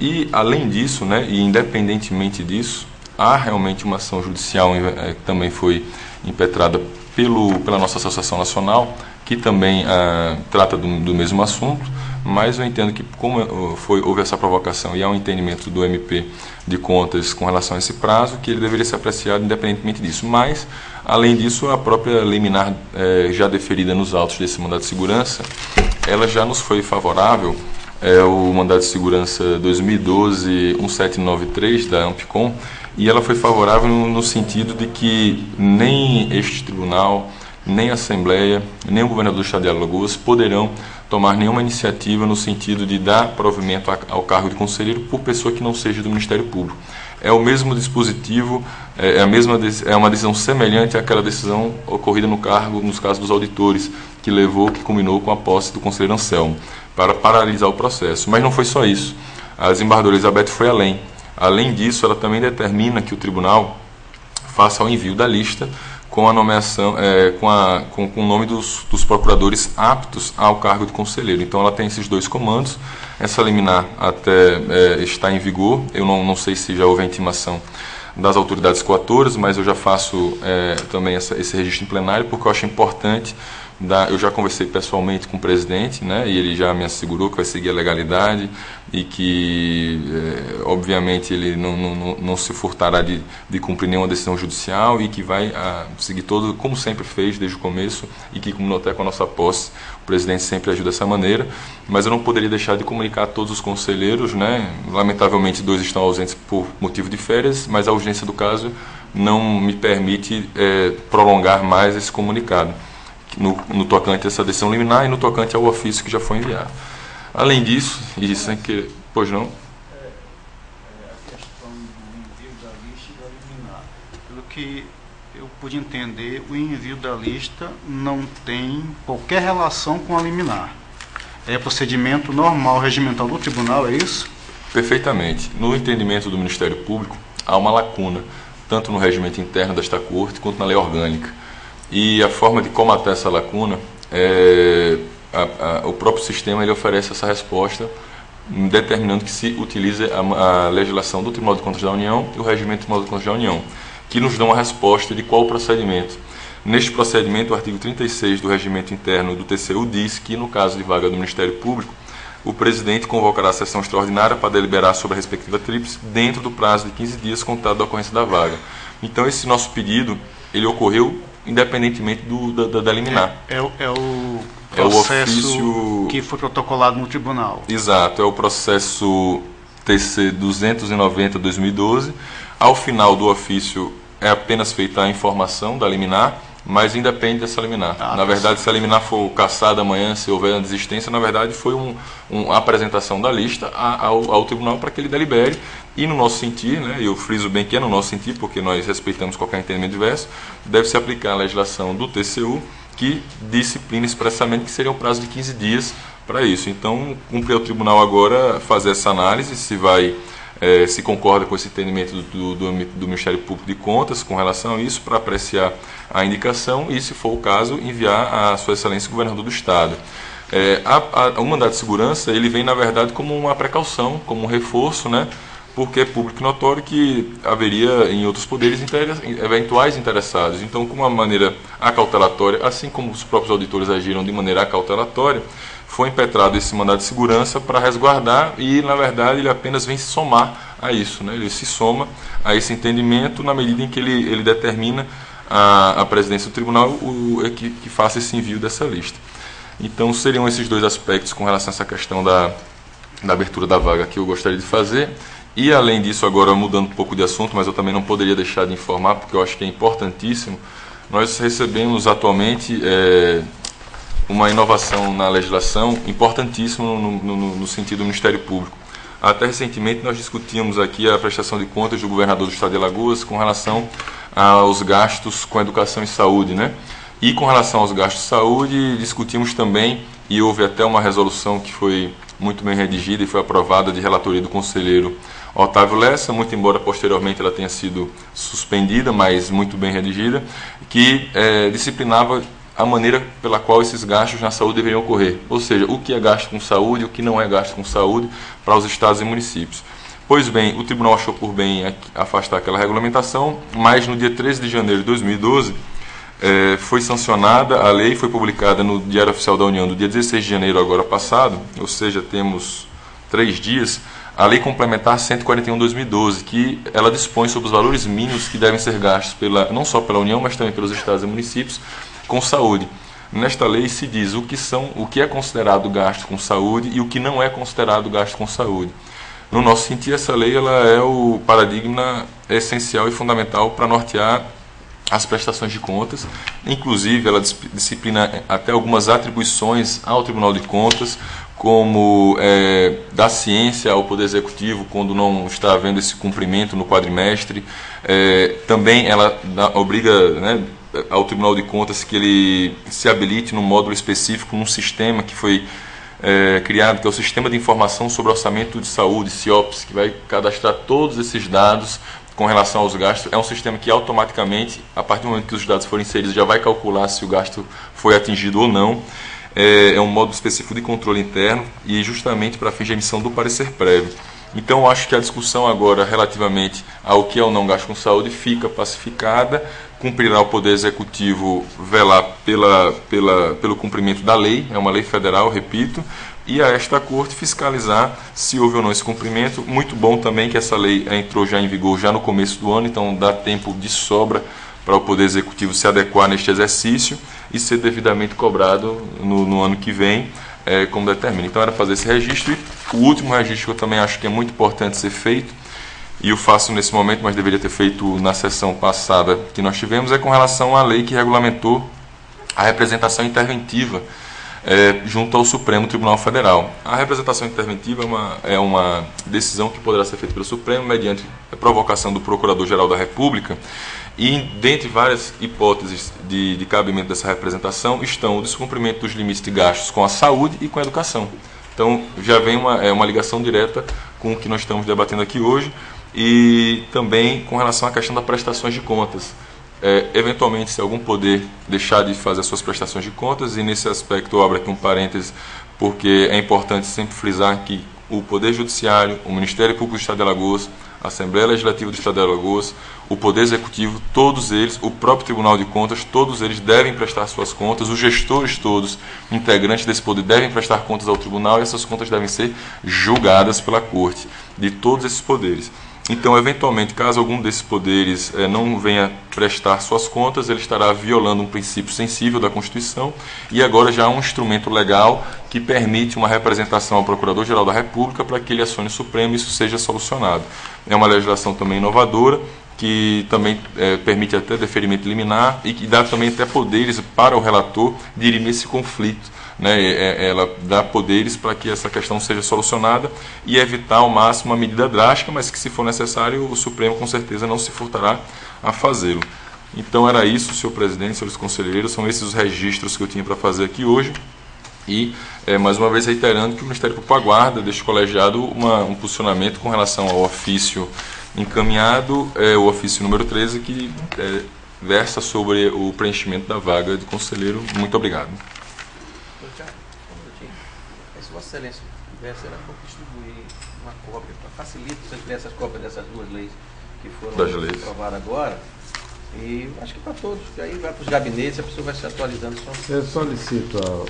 E, além disso, e independentemente disso, há realmente uma ação judicial que também foi impetrada pela nossa Associação Nacional, que também trata do mesmo assunto, mas eu entendo que, como houve essa provocação e há um entendimento do MP de Contas com relação a esse prazo, que ele deveria ser apreciado independentemente disso. Mas, além disso, a própria liminar já deferida nos autos desse mandado de segurança, ela já nos foi favorável, o mandado de segurança 2012-1793 da Ampicom, e ela foi favorável no sentido de que nem este tribunal, nem a Assembleia, nem o governador do Estado de Alagoas poderão tomar nenhuma iniciativa no sentido de dar provimento ao cargo de conselheiro por pessoa que não seja do Ministério Público. É o mesmo dispositivo, é uma decisão semelhante àquela decisão ocorrida nos casos dos auditores, que culminou com a posse do conselheiro Anselmo, para paralisar o processo. Mas não foi só isso. A desembargadora Elizabeth foi além. Além disso, ela também determina que o tribunal faça o envio da lista com a nomeação, com o nome dos procuradores aptos ao cargo de conselheiro. Então ela tem esses dois comandos. Essa liminar até está em vigor. Eu não sei se já houve a intimação das autoridades coatoras, mas eu já faço também esse registro em plenário, porque eu acho importante. Eu já conversei pessoalmente com o presidente, e ele já me assegurou que vai seguir a legalidade e que, obviamente, ele não se furtará de cumprir nenhuma decisão judicial, e que vai seguir todo, como sempre fez desde o começo, e que, como até com a nossa posse, o presidente sempre ajuda dessa maneira. Mas eu não poderia deixar de comunicar a todos os conselheiros, lamentavelmente 2 estão ausentes por motivo de férias, mas a urgência do caso não me permite prolongar mais esse comunicado. No tocante a essa decisão liminar e no tocante ao ofício que já foi enviado. Além disso, e sem que... Pois não? A questão do envio da lista e da liminar. Pelo que eu pude entender, o envio da lista não tem qualquer relação com a liminar. É procedimento normal, regimental do tribunal, é isso? Perfeitamente. No entendimento do Ministério Público, há uma lacuna, tanto no regimento interno desta Corte, quanto na lei orgânica. E a forma de comatar essa lacuna, o próprio sistema ele oferece essa resposta, determinando que se utilize a legislação do Tribunal de Contas da União e o regimento do Tribunal de Contas da União, que nos dão a resposta de qual procedimento. Neste procedimento, o artigo 36 do regimento interno do TCU diz que, no caso de vaga do Ministério Público, o presidente convocará a sessão extraordinária para deliberar sobre a respectiva tríplice dentro do prazo de 15 dias contado da ocorrência da vaga. Então, esse nosso pedido, ele ocorreu independentemente da liminar. É o processo que foi protocolado no tribunal. Exato, é o processo TC 290/2012. Ao final do ofício é apenas feita a informação da liminar, mas independe dessa liminar. Na verdade, se a liminar for cassada amanhã, se houver uma desistência, na verdade foi uma apresentação da lista ao tribunal para que ele delibere. E no nosso sentir, né, eu friso bem que é no nosso sentir, porque nós respeitamos qualquer entendimento diverso, deve-se aplicar a legislação do TCU, que disciplina expressamente que seria um prazo de 15 dias para isso. Então, cumpre ao tribunal agora fazer essa análise, se concorda com esse entendimento do Ministério Público de Contas com relação a isso, para apreciar a indicação e, se for o caso, enviar a Sua Excelência o Governador do Estado. O mandado de segurança, ele vem, na verdade, como uma precaução, como um reforço, né? Porque é público e notório que haveria em outros poderes eventuais interessados. Então, com uma maneira acautelatória, assim como os próprios auditores agiram de maneira acautelatória, foi impetrado esse mandado de segurança para resguardar e, na verdade, ele apenas vem se somar a isso, né? Ele se soma a esse entendimento na medida em que ele determina a presidência do tribunal que faça esse envio dessa lista. Então, seriam esses dois aspectos com relação a essa questão da abertura da vaga que eu gostaria de fazer. E, além disso, agora mudando um pouco de assunto, mas eu também não poderia deixar de informar, porque eu acho que é importantíssimo, nós recebemos atualmente uma inovação na legislação importantíssima no sentido do Ministério Público. Até recentemente nós discutimos aqui a prestação de contas do governador do Estado de Alagoas com relação aos gastos com educação e saúde, né? E com relação aos gastos de saúde, discutimos também, e houve até uma resolução que foi muito bem redigida e foi aprovada de relatoria do conselheiro Otávio Lessa, muito embora posteriormente ela tenha sido suspendida, mas muito bem redigida, que disciplinava a maneira pela qual esses gastos na saúde deveriam ocorrer. Ou seja, o que é gasto com saúde, o que não é gasto com saúde para os estados e municípios. Pois bem, o tribunal achou por bem afastar aquela regulamentação, mas no dia 13 de janeiro de 2012, foi sancionada a lei, foi publicada no Diário Oficial da União do dia 16 de janeiro agora passado, ou seja, temos 3 dias, a Lei Complementar 141/2012, que ela dispõe sobre os valores mínimos que devem ser gastos não só pela União, mas também pelos estados e municípios com saúde. Nesta lei se diz o que é considerado gasto com saúde e o que não é considerado gasto com saúde. No nosso sentir, essa lei ela é o paradigma essencial e fundamental para nortear as prestações de contas. Inclusive, ela disciplina até algumas atribuições ao Tribunal de Contas, como dar ciência ao Poder Executivo quando não está havendo esse cumprimento no quadrimestre. Também ela obriga, né, ao Tribunal de Contas que ele se habilite num módulo específico, num sistema que foi criado, que é o Sistema de Informação sobre Orçamento de Saúde, SIOPS, que vai cadastrar todos esses dados com relação aos gastos. É um sistema que automaticamente, a partir do momento que os dados forem inseridos, já vai calcular se o gasto foi atingido ou não. É um módulo específico de controle interno e justamente para fins de emissão do parecer prévio. Então, eu acho que a discussão agora relativamente ao que é ou não gasto com saúde fica pacificada, cumprirá o Poder Executivo velar pelo cumprimento da lei, é uma lei federal, repito, e a esta Corte fiscalizar se houve ou não esse cumprimento. Muito bom também que essa lei entrou já em vigor já no começo do ano, então dá tempo de sobra para o Poder Executivo se adequar neste exercício e ser devidamente cobrado no ano que vem, como determina. Então era fazer esse registro. E o último registro que eu também acho que é muito importante ser feito, e eu faço nesse momento, mas deveria ter feito na sessão passada que nós tivemos, é com relação à lei que regulamentou a representação interventiva junto ao Supremo Tribunal Federal. A representação interventiva é uma decisão que poderá ser feita pelo Supremo mediante a provocação do Procurador-Geral da República, e dentre várias hipóteses de cabimento dessa representação estão o descumprimento dos limites de gastos com a saúde e com a educação. Então já vem uma ligação direta com o que nós estamos debatendo aqui hoje, e também com relação à questão das prestações de contas. Eventualmente, se algum poder deixar de fazer as suas prestações de contas, e nesse aspecto eu abro aqui um parêntese, porque é importante sempre frisar que o Poder Judiciário, o Ministério Público do Estado de Alagoas, a Assembleia Legislativa do Estado de Alagoas, o Poder Executivo, todos eles, o próprio Tribunal de Contas, todos eles devem prestar suas contas, os gestores todos, integrantes desse poder, devem prestar contas ao Tribunal, e essas contas devem ser julgadas pela Corte, de todos esses poderes. Então, eventualmente, caso algum desses poderes não venha prestar suas contas, ele estará violando um princípio sensível da Constituição, e agora já há um instrumento legal que permite uma representação ao Procurador-Geral da República para que ele acione o Supremo e isso seja solucionado. É uma legislação também inovadora, que também permite até deferimento liminar e que dá também até poderes para o relator dirimir esse conflito, né? Ela dá poderes para que essa questão seja solucionada e evitar ao máximo uma medida drástica, mas que, se for necessário, o Supremo com certeza não se furtará a fazê-lo. Então era isso, senhor presidente, senhores conselheiros, são esses os registros que eu tinha para fazer aqui hoje. E, mais uma vez, reiterando que o Ministério Público aguarda deste colegiado um posicionamento com relação ao ofício encaminhado, o ofício número 13, que versa sobre o preenchimento da vaga de conselheiro. Muito obrigado. Se Vossa Excelência tivesse, era para distribuir uma cópia, facilita se eu tivesse as cópias dessas duas leis que foram aprovadas agora. E acho que para todos, que aí vai para os gabinetes, a pessoa vai se atualizando. Eu solicito ao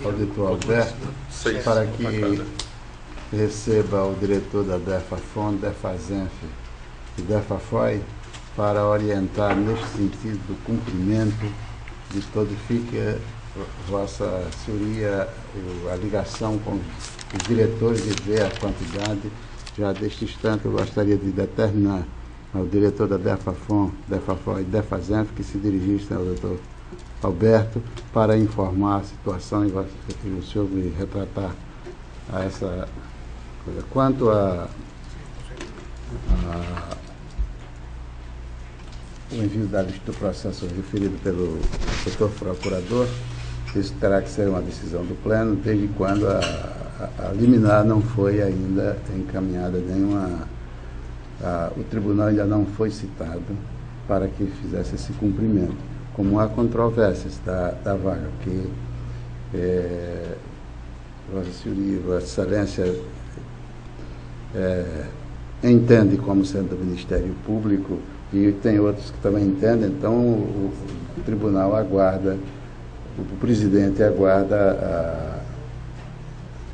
auditor Alberto para que receba o diretor da DEFA-FON, DEFA-ZENF e DEFA-FOI para orientar neste sentido do cumprimento de todo. Fique Vossa Senhoria a ligação com os diretores e ver a quantidade. Já deste instante eu gostaria de determinar ao diretor da DEFA-FON, DEFA-FOI e DEFA-ZENF que se dirigissem ao doutor Alberto para informar a situação e o senhor me retratar a essa coisa. Quanto o envio da lista do processo referido pelo doutor procurador, isso terá que ser uma decisão do pleno, desde quando a liminar não foi ainda encaminhada, o tribunal ainda não foi citado para que fizesse esse cumprimento. Como há controvérsias da vaga, que Vossa Senhoria, Vossa Excelência entende como sendo do Ministério Público, e tem outros que também entendem, então o tribunal aguarda, o presidente aguarda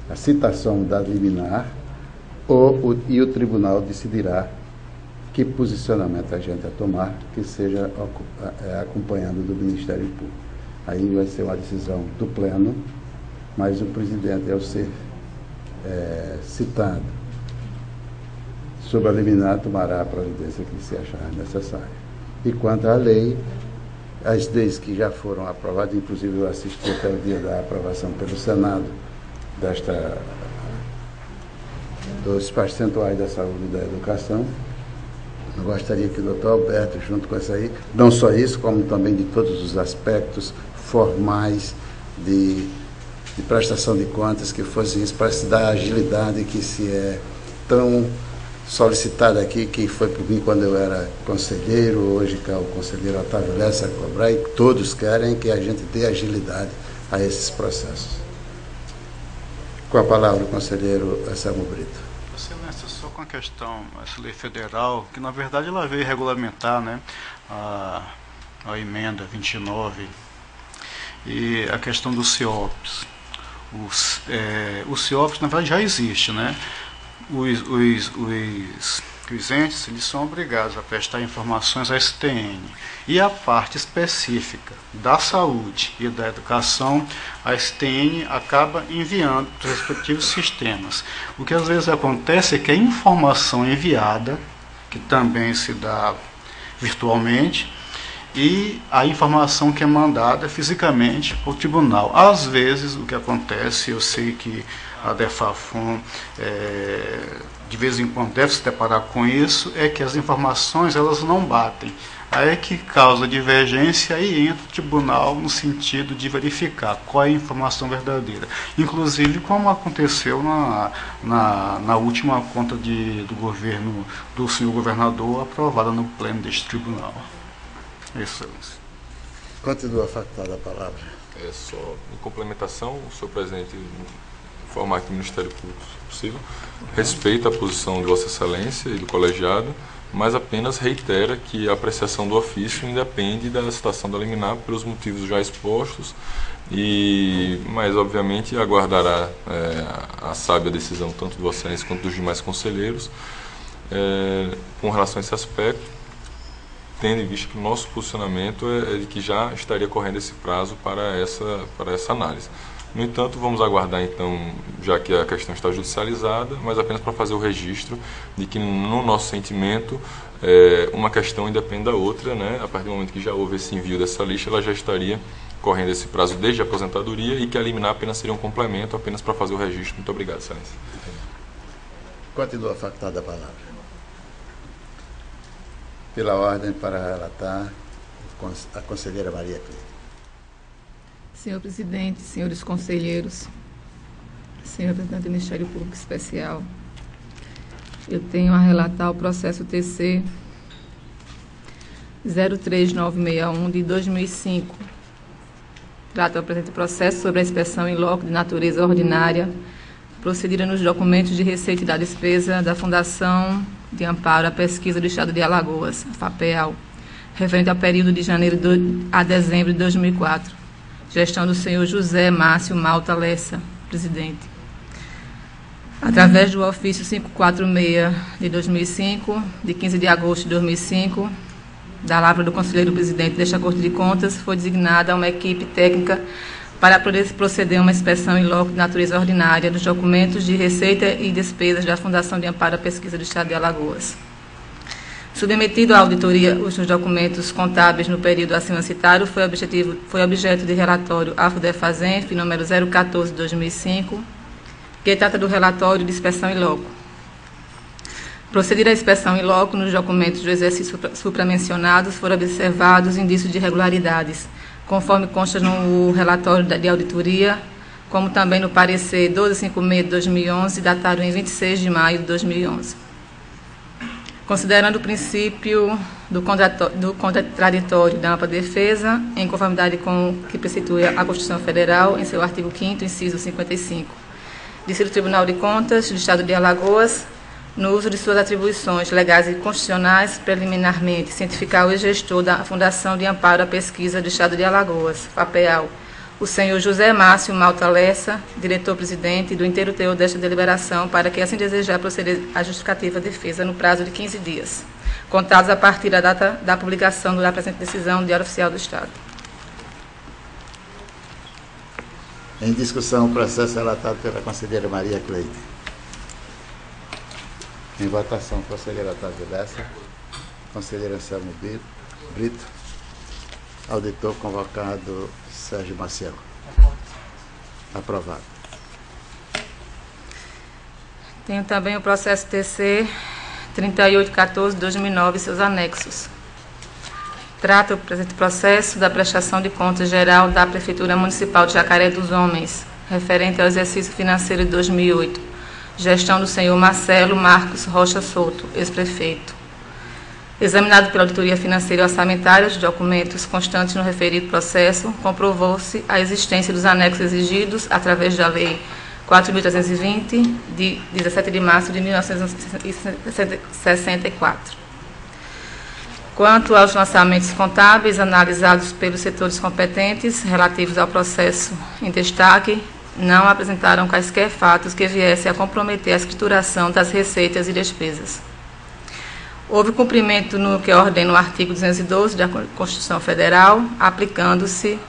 a citação da liminar e o tribunal decidirá que posicionamento a gente a tomar, que seja acompanhando do Ministério Público. Aí vai ser uma decisão do pleno, mas o presidente, ao ser citado sobre a liminar, tomará a providência que se achar necessária. E quanto à lei, as leis que já foram aprovadas, inclusive eu assisti até o dia da aprovação pelo Senado dos percentuais da saúde e da educação, eu gostaria que o doutor Alberto, junto com essa aí, não só isso, como também de todos os aspectos formais de prestação de contas, que fosse isso, para se dar a agilidade que se é tão solicitada aqui, que foi por mim quando eu era conselheiro, hoje que é o conselheiro Otávio Lessa a cobrar, e todos querem que a gente dê agilidade a esses processos. Com a palavra o conselheiro Anselmo Brito. Excelência, só com a questão, essa lei federal, que na verdade ela veio regulamentar, né, a emenda 29 e a questão do CIOPS. O CIOPS na verdade já existe, né? Os entes, eles são obrigados a prestar informações à STN, e a parte específica da saúde e da educação, a STN acaba enviando para os respectivos sistemas. O que às vezes acontece é que a informação enviada, que também se dá virtualmente, e a informação que é mandada fisicamente para o tribunal. Às vezes o que acontece, eu sei que a DEFA-FON de vez em quando deve se deparar com isso, é que as informações elas não batem. Aí é que causa divergência e entra o tribunal no sentido de verificar qual é a informação verdadeira. Inclusive como aconteceu na última conta do governo do senhor governador, aprovada no pleno deste tribunal. Excelência. Continua facultada a palavra. Só em complementação, o senhor presidente informar que o Ministério Público, se possível, respeita a posição de Vossa Excelência e do colegiado, mas apenas reitera que a apreciação do ofício independe da citação da liminar pelos motivos já expostos, mas obviamente aguardará a sábia decisão tanto de Vossa Excelência quanto dos demais conselheiros com relação a esse aspecto, tendo em vista que o nosso posicionamento é de que já estaria correndo esse prazo para essa análise. No entanto, vamos aguardar então, já que a questão está judicializada, mas apenas para fazer o registro de que, no nosso sentimento, uma questão independe da outra, né? A partir do momento que já houve esse envio dessa lista, ela já estaria correndo esse prazo desde a aposentadoria e que a liminar apenas seria um complemento, apenas para fazer o registro. Muito obrigado, Excelência. Continua facultada a palavra. Pela ordem, para relatar, a conselheira Maria Cleide. Senhor presidente, senhores conselheiros, senhor presidente do Ministério Público Especial, eu tenho a relatar o processo TC 03961 de 2005. Trata o presente processo sobre a inspeção em loco de natureza ordinária procedida nos documentos de receita e da despesa da Fundação de Amparo à Pesquisa do Estado de Alagoas, FAPEAL, referente ao período de janeiro a dezembro de 2004. Gestão do senhor José Márcio Malta Lessa, presidente. Através do ofício 546 de 2005, de 15 de agosto de 2005, da lavra do conselheiro presidente desta Corte de Contas, foi designada uma equipe técnica para proceder a uma inspeção em loco de natureza ordinária dos documentos de receita e despesas da Fundação de Amparo à Pesquisa do Estado de Alagoas. Submetido à auditoria os documentos contábeis no período acima citado, foi objeto de relatório AFDEFAZENF, número 014 de 2005, que trata do relatório de inspeção em loco. Procedida a inspeção em loco, nos documentos do exercício supramencionados foram observados indícios de irregularidades, conforme consta no relatório de auditoria, como também no parecer 1256 de 2011, datado em 26 de maio de 2011. Considerando o princípio do contraditório da ampla defesa, em conformidade com o que precitua a Constituição Federal, em seu artigo 5º, inciso 55, Distrito Tribunal de Contas do Estado de Alagoas, no uso de suas atribuições legais e constitucionais, preliminarmente, cientificar o gestor da Fundação de Amparo à Pesquisa do Estado de Alagoas, FAPEAL, o senhor José Márcio Malta Lessa, diretor-presidente, do inteiro teor desta deliberação, para que, assim desejar, proceder à justificativa defesa no prazo de 15 dias, contados a partir da data da publicação da presente decisão do Diário Oficial do Estado. Em discussão, o processo relatado pela conselheira Maria Cleide. Em votação, conselheira Otávio Lessa, conselheiro Anselmo Brito, auditor convocado Sérgio Maciel. Aprovado. Tenho também o processo TC 3814 de 2009 e seus anexos. Trata o presente processo da prestação de contas geral da Prefeitura Municipal de Jacaré dos Homens, referente ao exercício financeiro de 2008. Gestão do senhor Marcelo Marcos Rocha Souto, ex-prefeito. Examinado pela auditoria financeira e orçamentária os documentos constantes no referido processo, comprovou-se a existência dos anexos exigidos através da Lei 4.320, de 17 de março de 1964. Quanto aos lançamentos contábeis analisados pelos setores competentes relativos ao processo em destaque, não apresentaram quaisquer fatos que viessem a comprometer a escrituração das receitas e despesas. Houve cumprimento no que ordena o artigo 212 da Constituição Federal, aplicando-se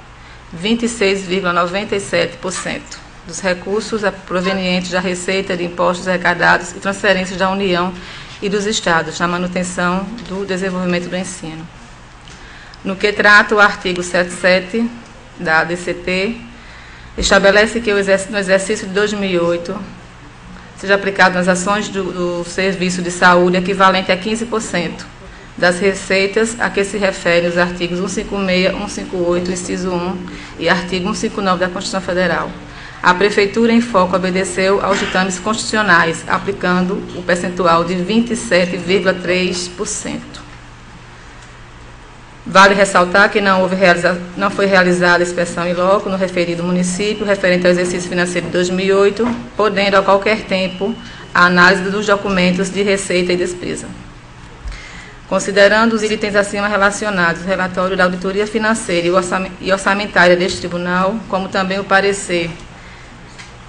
26,97% dos recursos provenientes da receita de impostos arrecadados e transferências da União e dos Estados na manutenção do desenvolvimento do ensino. No que trata o artigo 77 da ADCT, estabelece que no exercício de 2008 seja aplicado nas ações do serviço de saúde equivalente a 15% das receitas a que se referem os artigos 156, 158, inciso 1 e artigo 159 da Constituição Federal. A Prefeitura em Foco obedeceu aos ditames constitucionais, aplicando o percentual de 27,3%. Vale ressaltar que não foi realizada inspeção em loco no referido município, referente ao exercício financeiro de 2008, podendo a qualquer tempo a análise dos documentos de receita e despesa. Considerando os itens acima relacionados, o relatório da auditoria financeira e orçamentária deste tribunal, como também o parecer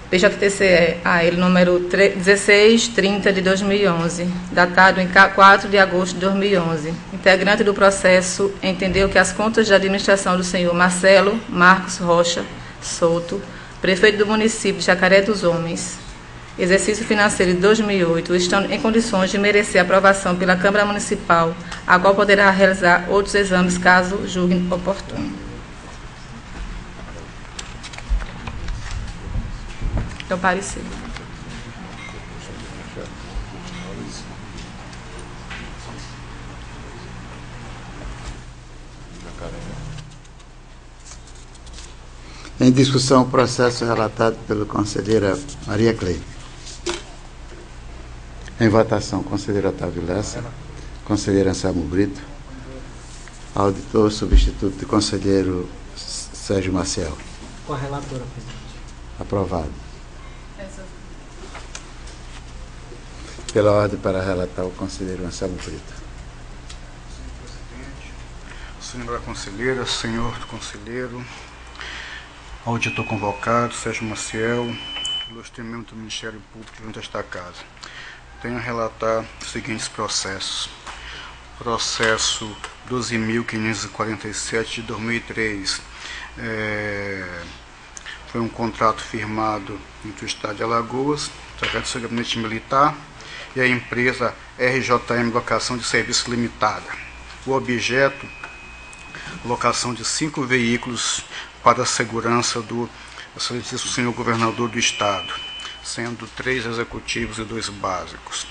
PJTCE-AL número 1630 de 2011, datado em 4 de agosto de 2011. Integrante do processo entendeu que as contas de administração do senhor Marcelo Marcos Rocha Souto, prefeito do município de Jacaré dos Homens, exercício financeiro de 2008, estão em condições de merecer aprovação pela Câmara Municipal, a qual poderá realizar outros exames caso julgue oportuno. É o parecer. Em discussão, o processo relatado pela conselheira Maria Cleide. Em votação, conselheiro Otávio Lessa, conselheiro Anselmo Brito, auditor substituto do conselheiro Sérgio Maciel. Com a relatora, presidente. Aprovado. Pela ordem para relatar o conselheiro Anselmo Brito. Senhora conselheira, senhor conselheiro, auditor convocado, Sérgio Maciel, ilustre membro do Ministério Público junto a esta casa. Tenho a relatar os seguintes processos. Processo 12.547 de 2003. Foi um contrato firmado entre o Estado de Alagoas, através do seu gabinete militar, e a empresa RJM Locação de Serviço Limitada. O objeto, locação de 5 veículos para a segurança do excelentíssimo senhor governador do Estado, sendo 3 executivos e 2 básicos.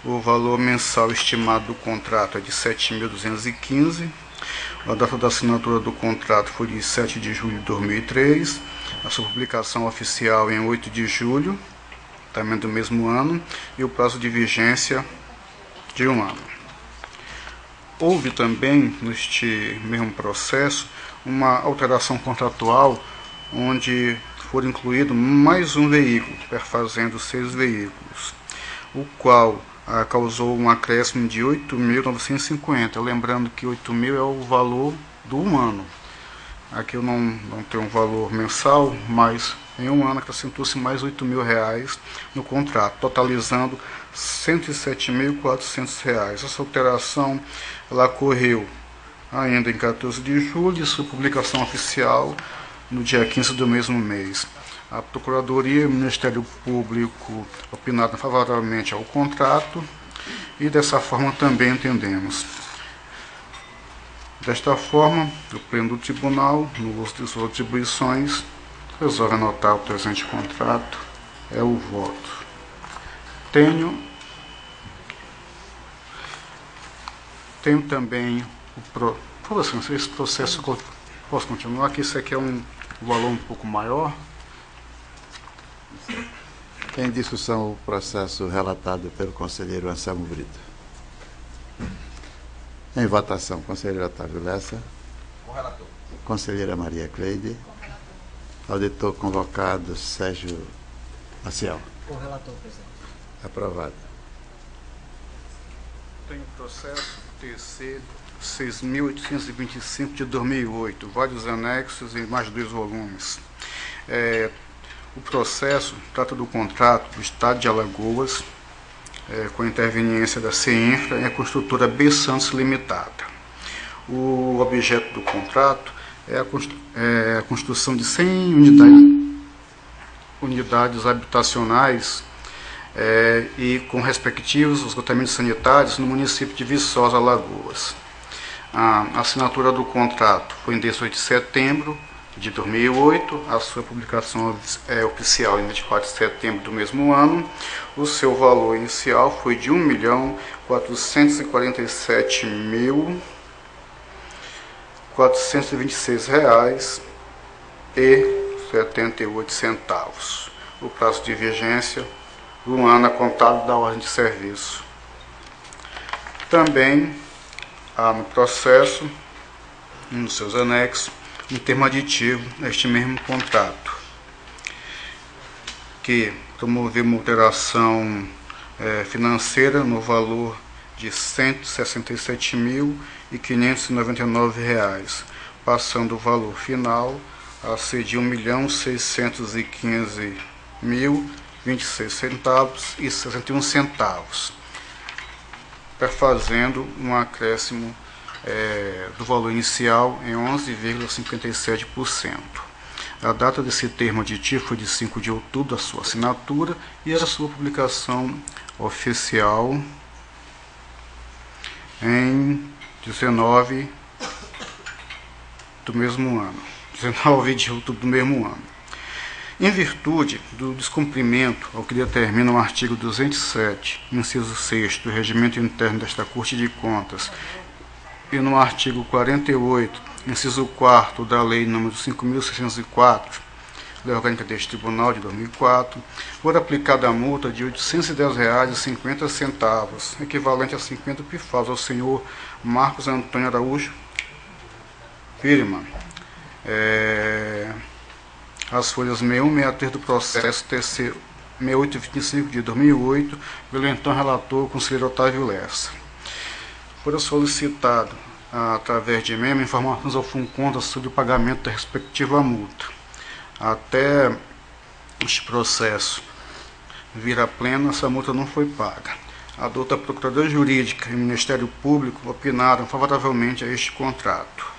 O valor mensal estimado do contrato é de R$ 7.215. A data da assinatura do contrato foi de 7 de julho de 2003. A sua publicação oficial em 8 de julho, também do mesmo ano, e o prazo de vigência de 1 ano. Houve também, neste mesmo processo, uma alteração contratual, onde foram incluídos mais um veículo, perfazendo 6 veículos, o qual causou um acréscimo de R$ 8.950, lembrando que R$ 8.000 é o valor do 1 ano. Aqui eu não tenho um valor mensal, mas em 1 ano acrescentou-se mais R$ 8.000 no contrato, totalizando R$ 107.400. Essa alteração ela ocorreu ainda em 14 de julho e sua publicação oficial no dia 15 do mesmo mês. A Procuradoria e o Ministério Público opinaram favoravelmente ao contrato e dessa forma também entendemos. Desta forma, o Pleno do Tribunal, no uso de suas atribuições, resolve anotar o presente contrato. É o voto. Tenho também por favor, esse processo, posso continuar aqui? Isso aqui é um valor um pouco maior. Em discussão, o processo relatado pelo conselheiro Anselmo Brito. Em votação, conselheiro Otávio Lessa. Com relator. Conselheira Maria Cleide. Auditor convocado Sérgio Maciel. Com o relator, presidente. Aprovado. Tenho processo TC 6.825 de 2008, vários anexos e mais 2 volumes. O processo trata do contrato do Estado de Alagoas, com a interveniência da CEINFRA e a construtora B Santos Limitada. O objeto do contrato é a construção de 100 unidades habitacionais e com respectivos esgotamentos sanitários no município de Viçosa, Alagoas. A assinatura do contrato foi em 18 de setembro de 2008, a sua publicação oficial em 24 de setembro do mesmo ano. O seu valor inicial foi de R$ 1.447.426,78. O prazo de vigência do 1 ano a contar da ordem de serviço. Também há no processo, nos seus anexos, um termo aditivo neste mesmo contrato, que promoveu uma alteração financeira no valor de R$ 167.599, passando o valor final a ser de R$ 1.615.026,61, perfazendo um acréscimo do valor inicial em 11,57%. A data desse termo aditivo foi de 5 de outubro, a sua assinatura, e a sua publicação oficial em 19 do mesmo ano, 19 de outubro do mesmo ano. Em virtude do descumprimento ao que determina o artigo 207, inciso 6 do Regimento Interno desta Corte de Contas, e no artigo 48, inciso 4 da Lei nº 5.604, Lei Orgânica deste Tribunal de 2004, foi aplicada a multa de R$ 810,50, equivalente a 50 pifás ao senhor Marcos Antônio Araújo Firman. As folhas 61 e 63 do processo TC 6825 de 2008, pelo então relator, conselheiro Otávio Lessa. Foi solicitado, através de e-mail, informações ao FUNCONTAS sobre o pagamento da respectiva multa. Até este processo vir a pleno, essa multa não foi paga. A douta Procuradora Jurídica e o Ministério Público opinaram favoravelmente a este contrato.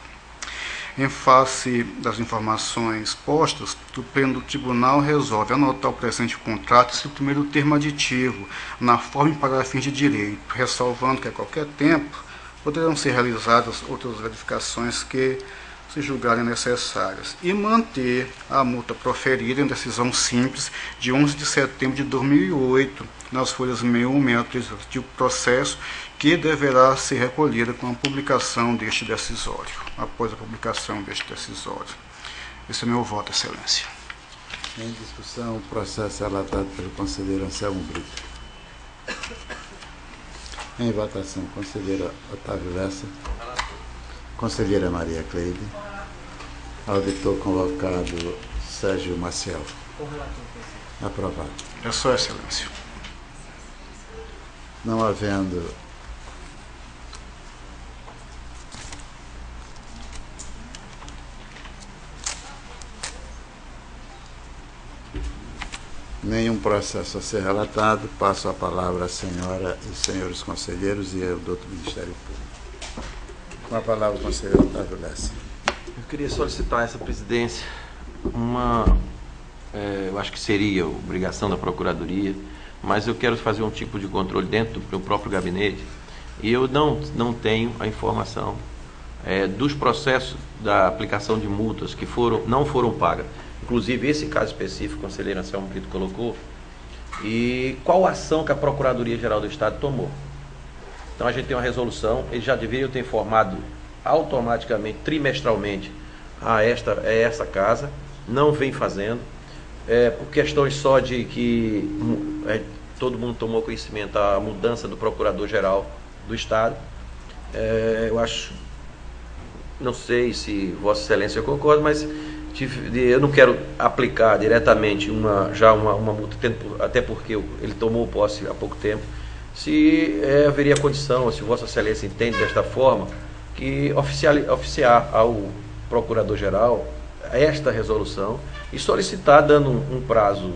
Em face das informações postas, o Pleno do Tribunal resolve anotar o presente contrato e seu primeiro termo aditivo, na forma e para fins de direito, ressalvando que a qualquer tempo poderão ser realizadas outras verificações que se julgarem necessárias, e manter a multa proferida em decisão simples de 11 de setembro de 2008, nas folhas 61 e 63 do processo, que deverá ser recolhida com a publicação deste decisório, após a publicação deste decisório. Esse é meu voto, Excelência. Em discussão, o processo relatado pelo conselheiro Anselmo Brito. Em votação, conselheiro Otávio Lessa. Conselheira Maria Cleide. Auditor convocado Sérgio Maciel. Aprovado. É só, Excelência. Não havendo nenhum processo a ser relatado, passo a palavra à senhora e senhores conselheiros e ao doutor Ministério Público. Com a palavra, o conselheiro Otávio Lessa. Eu queria solicitar a essa presidência eu acho que seria obrigação da Procuradoria, mas eu quero fazer um tipo de controle dentro do próprio gabinete e eu não tenho a informação dos processos da aplicação de multas que não foram pagas. Inclusive, esse caso específico, o conselheiro Anselmo Brito colocou, e qual ação que a Procuradoria-Geral do Estado tomou. Então, a gente tem uma resolução, eles já deveriam ter informado automaticamente, trimestralmente, a essa casa, não vem fazendo, por questões só de que todo mundo tomou conhecimento da mudança do Procurador-Geral do Estado. Eu acho, não sei se Vossa Excelência concorda, mas eu não quero aplicar diretamente uma multa, até porque ele tomou posse há pouco tempo, se haveria condição, se Vossa Excelência entende desta forma, que oficiar ao Procurador-Geral esta resolução e solicitar, dando um prazo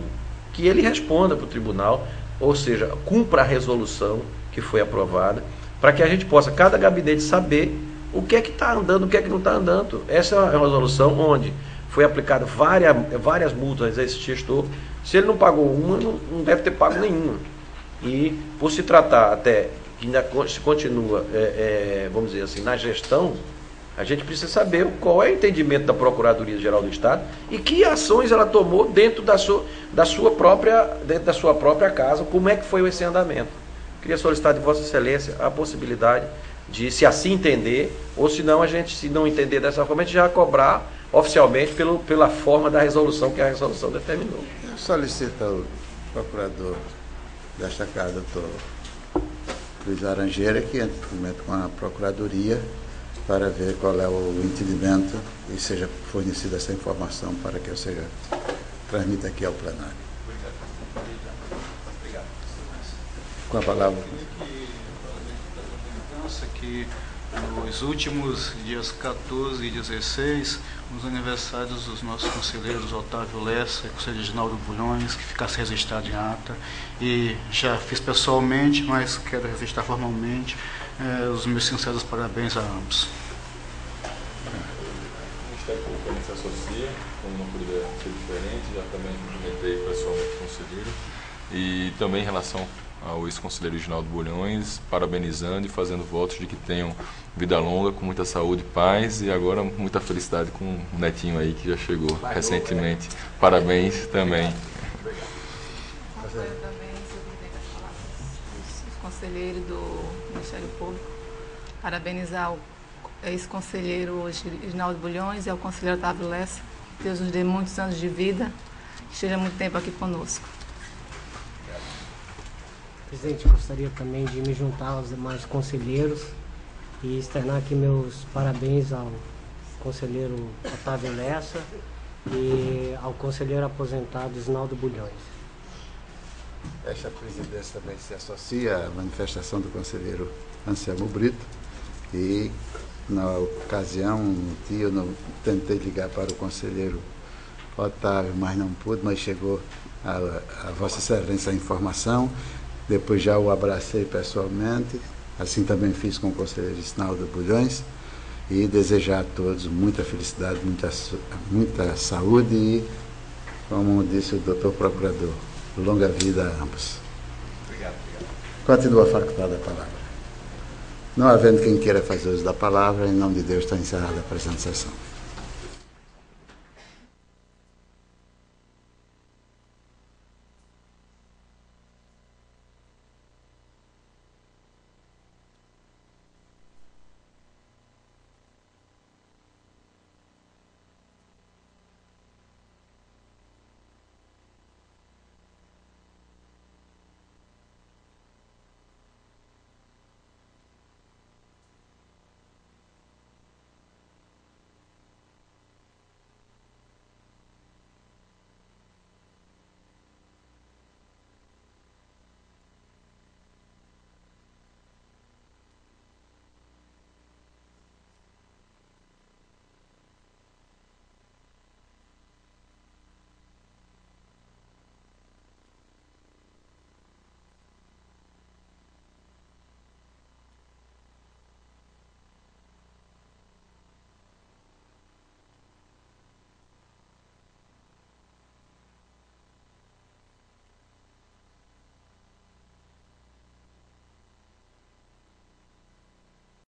que ele responda para o tribunal, ou seja, cumpra a resolução que foi aprovada, para que a gente possa, cada gabinete, saber o que é que está andando, o que é que não está andando. Essa é uma resolução onde foi aplicada várias multas a esse gestor. Se ele não pagou uma, não deve ter pago nenhuma. E por se tratar até que ainda se continua, vamos dizer assim, na gestão, a gente precisa saber qual é o entendimento da Procuradoria-Geral do Estado e que ações ela tomou dentro da sua própria casa, como é que foi esse andamento. Queria solicitar de Vossa Excelência a possibilidade de, se assim entender, ou se não, se não entender dessa forma, a gente já cobrar oficialmente pela forma da resolução que a resolução determinou. Eu solicito ao procurador desta casa, doutor Luiz Laranjeira, que entre em documento com a Procuradoria para ver qual é o entendimento e seja fornecida essa informação para que eu seja transmita aqui ao plenário. Obrigado. Com a palavra. Que nos últimos dias 14 e 16, nos aniversários dos nossos conselheiros Otávio Lessa e conselheiro Reginaldo Bulhões, que ficasse registrado em ata, e já fiz pessoalmente, mas quero registrar formalmente os meus sinceros parabéns a ambos. O Ministério Público associa, como não poderia ser diferente, já também cumprimentei pessoalmente o conselheiro. E também em relação ao ex-conselheiro Reginaldo Bulhões, parabenizando e fazendo votos de que tenham vida longa, com muita saúde, paz e agora muita felicidade com o netinho aí que já chegou recentemente. Parabéns também. Acompanho também, as palavras dos conselheiros do Ministério Público. Parabenizar o ex-conselheiro Reginaldo Bulhões e ao conselheiro Otávio Lessa. Deus nos dê muitos anos de vida, que esteja muito tempo aqui conosco. Presidente, gostaria também de me juntar aos demais conselheiros e externar aqui meus parabéns ao conselheiro Otávio Lessa e ao conselheiro aposentado Isnaldo Bulhões. Esta presidência também se associa à manifestação do conselheiro Anselmo Brito e, na ocasião, um dia eu tentei ligar para o conselheiro Otávio, mas não pude, mas chegou a Vossa Excelência a informação. Depois já o abracei pessoalmente, assim também fiz com o conselheiro Isnaldo Bulhões, e desejar a todos muita felicidade, muita saúde e, como disse o doutor procurador, longa vida a ambos. Obrigado. Continua a facultar da palavra. Não havendo quem queira fazer uso da palavra, em nome de Deus está encerrada a presente sessão.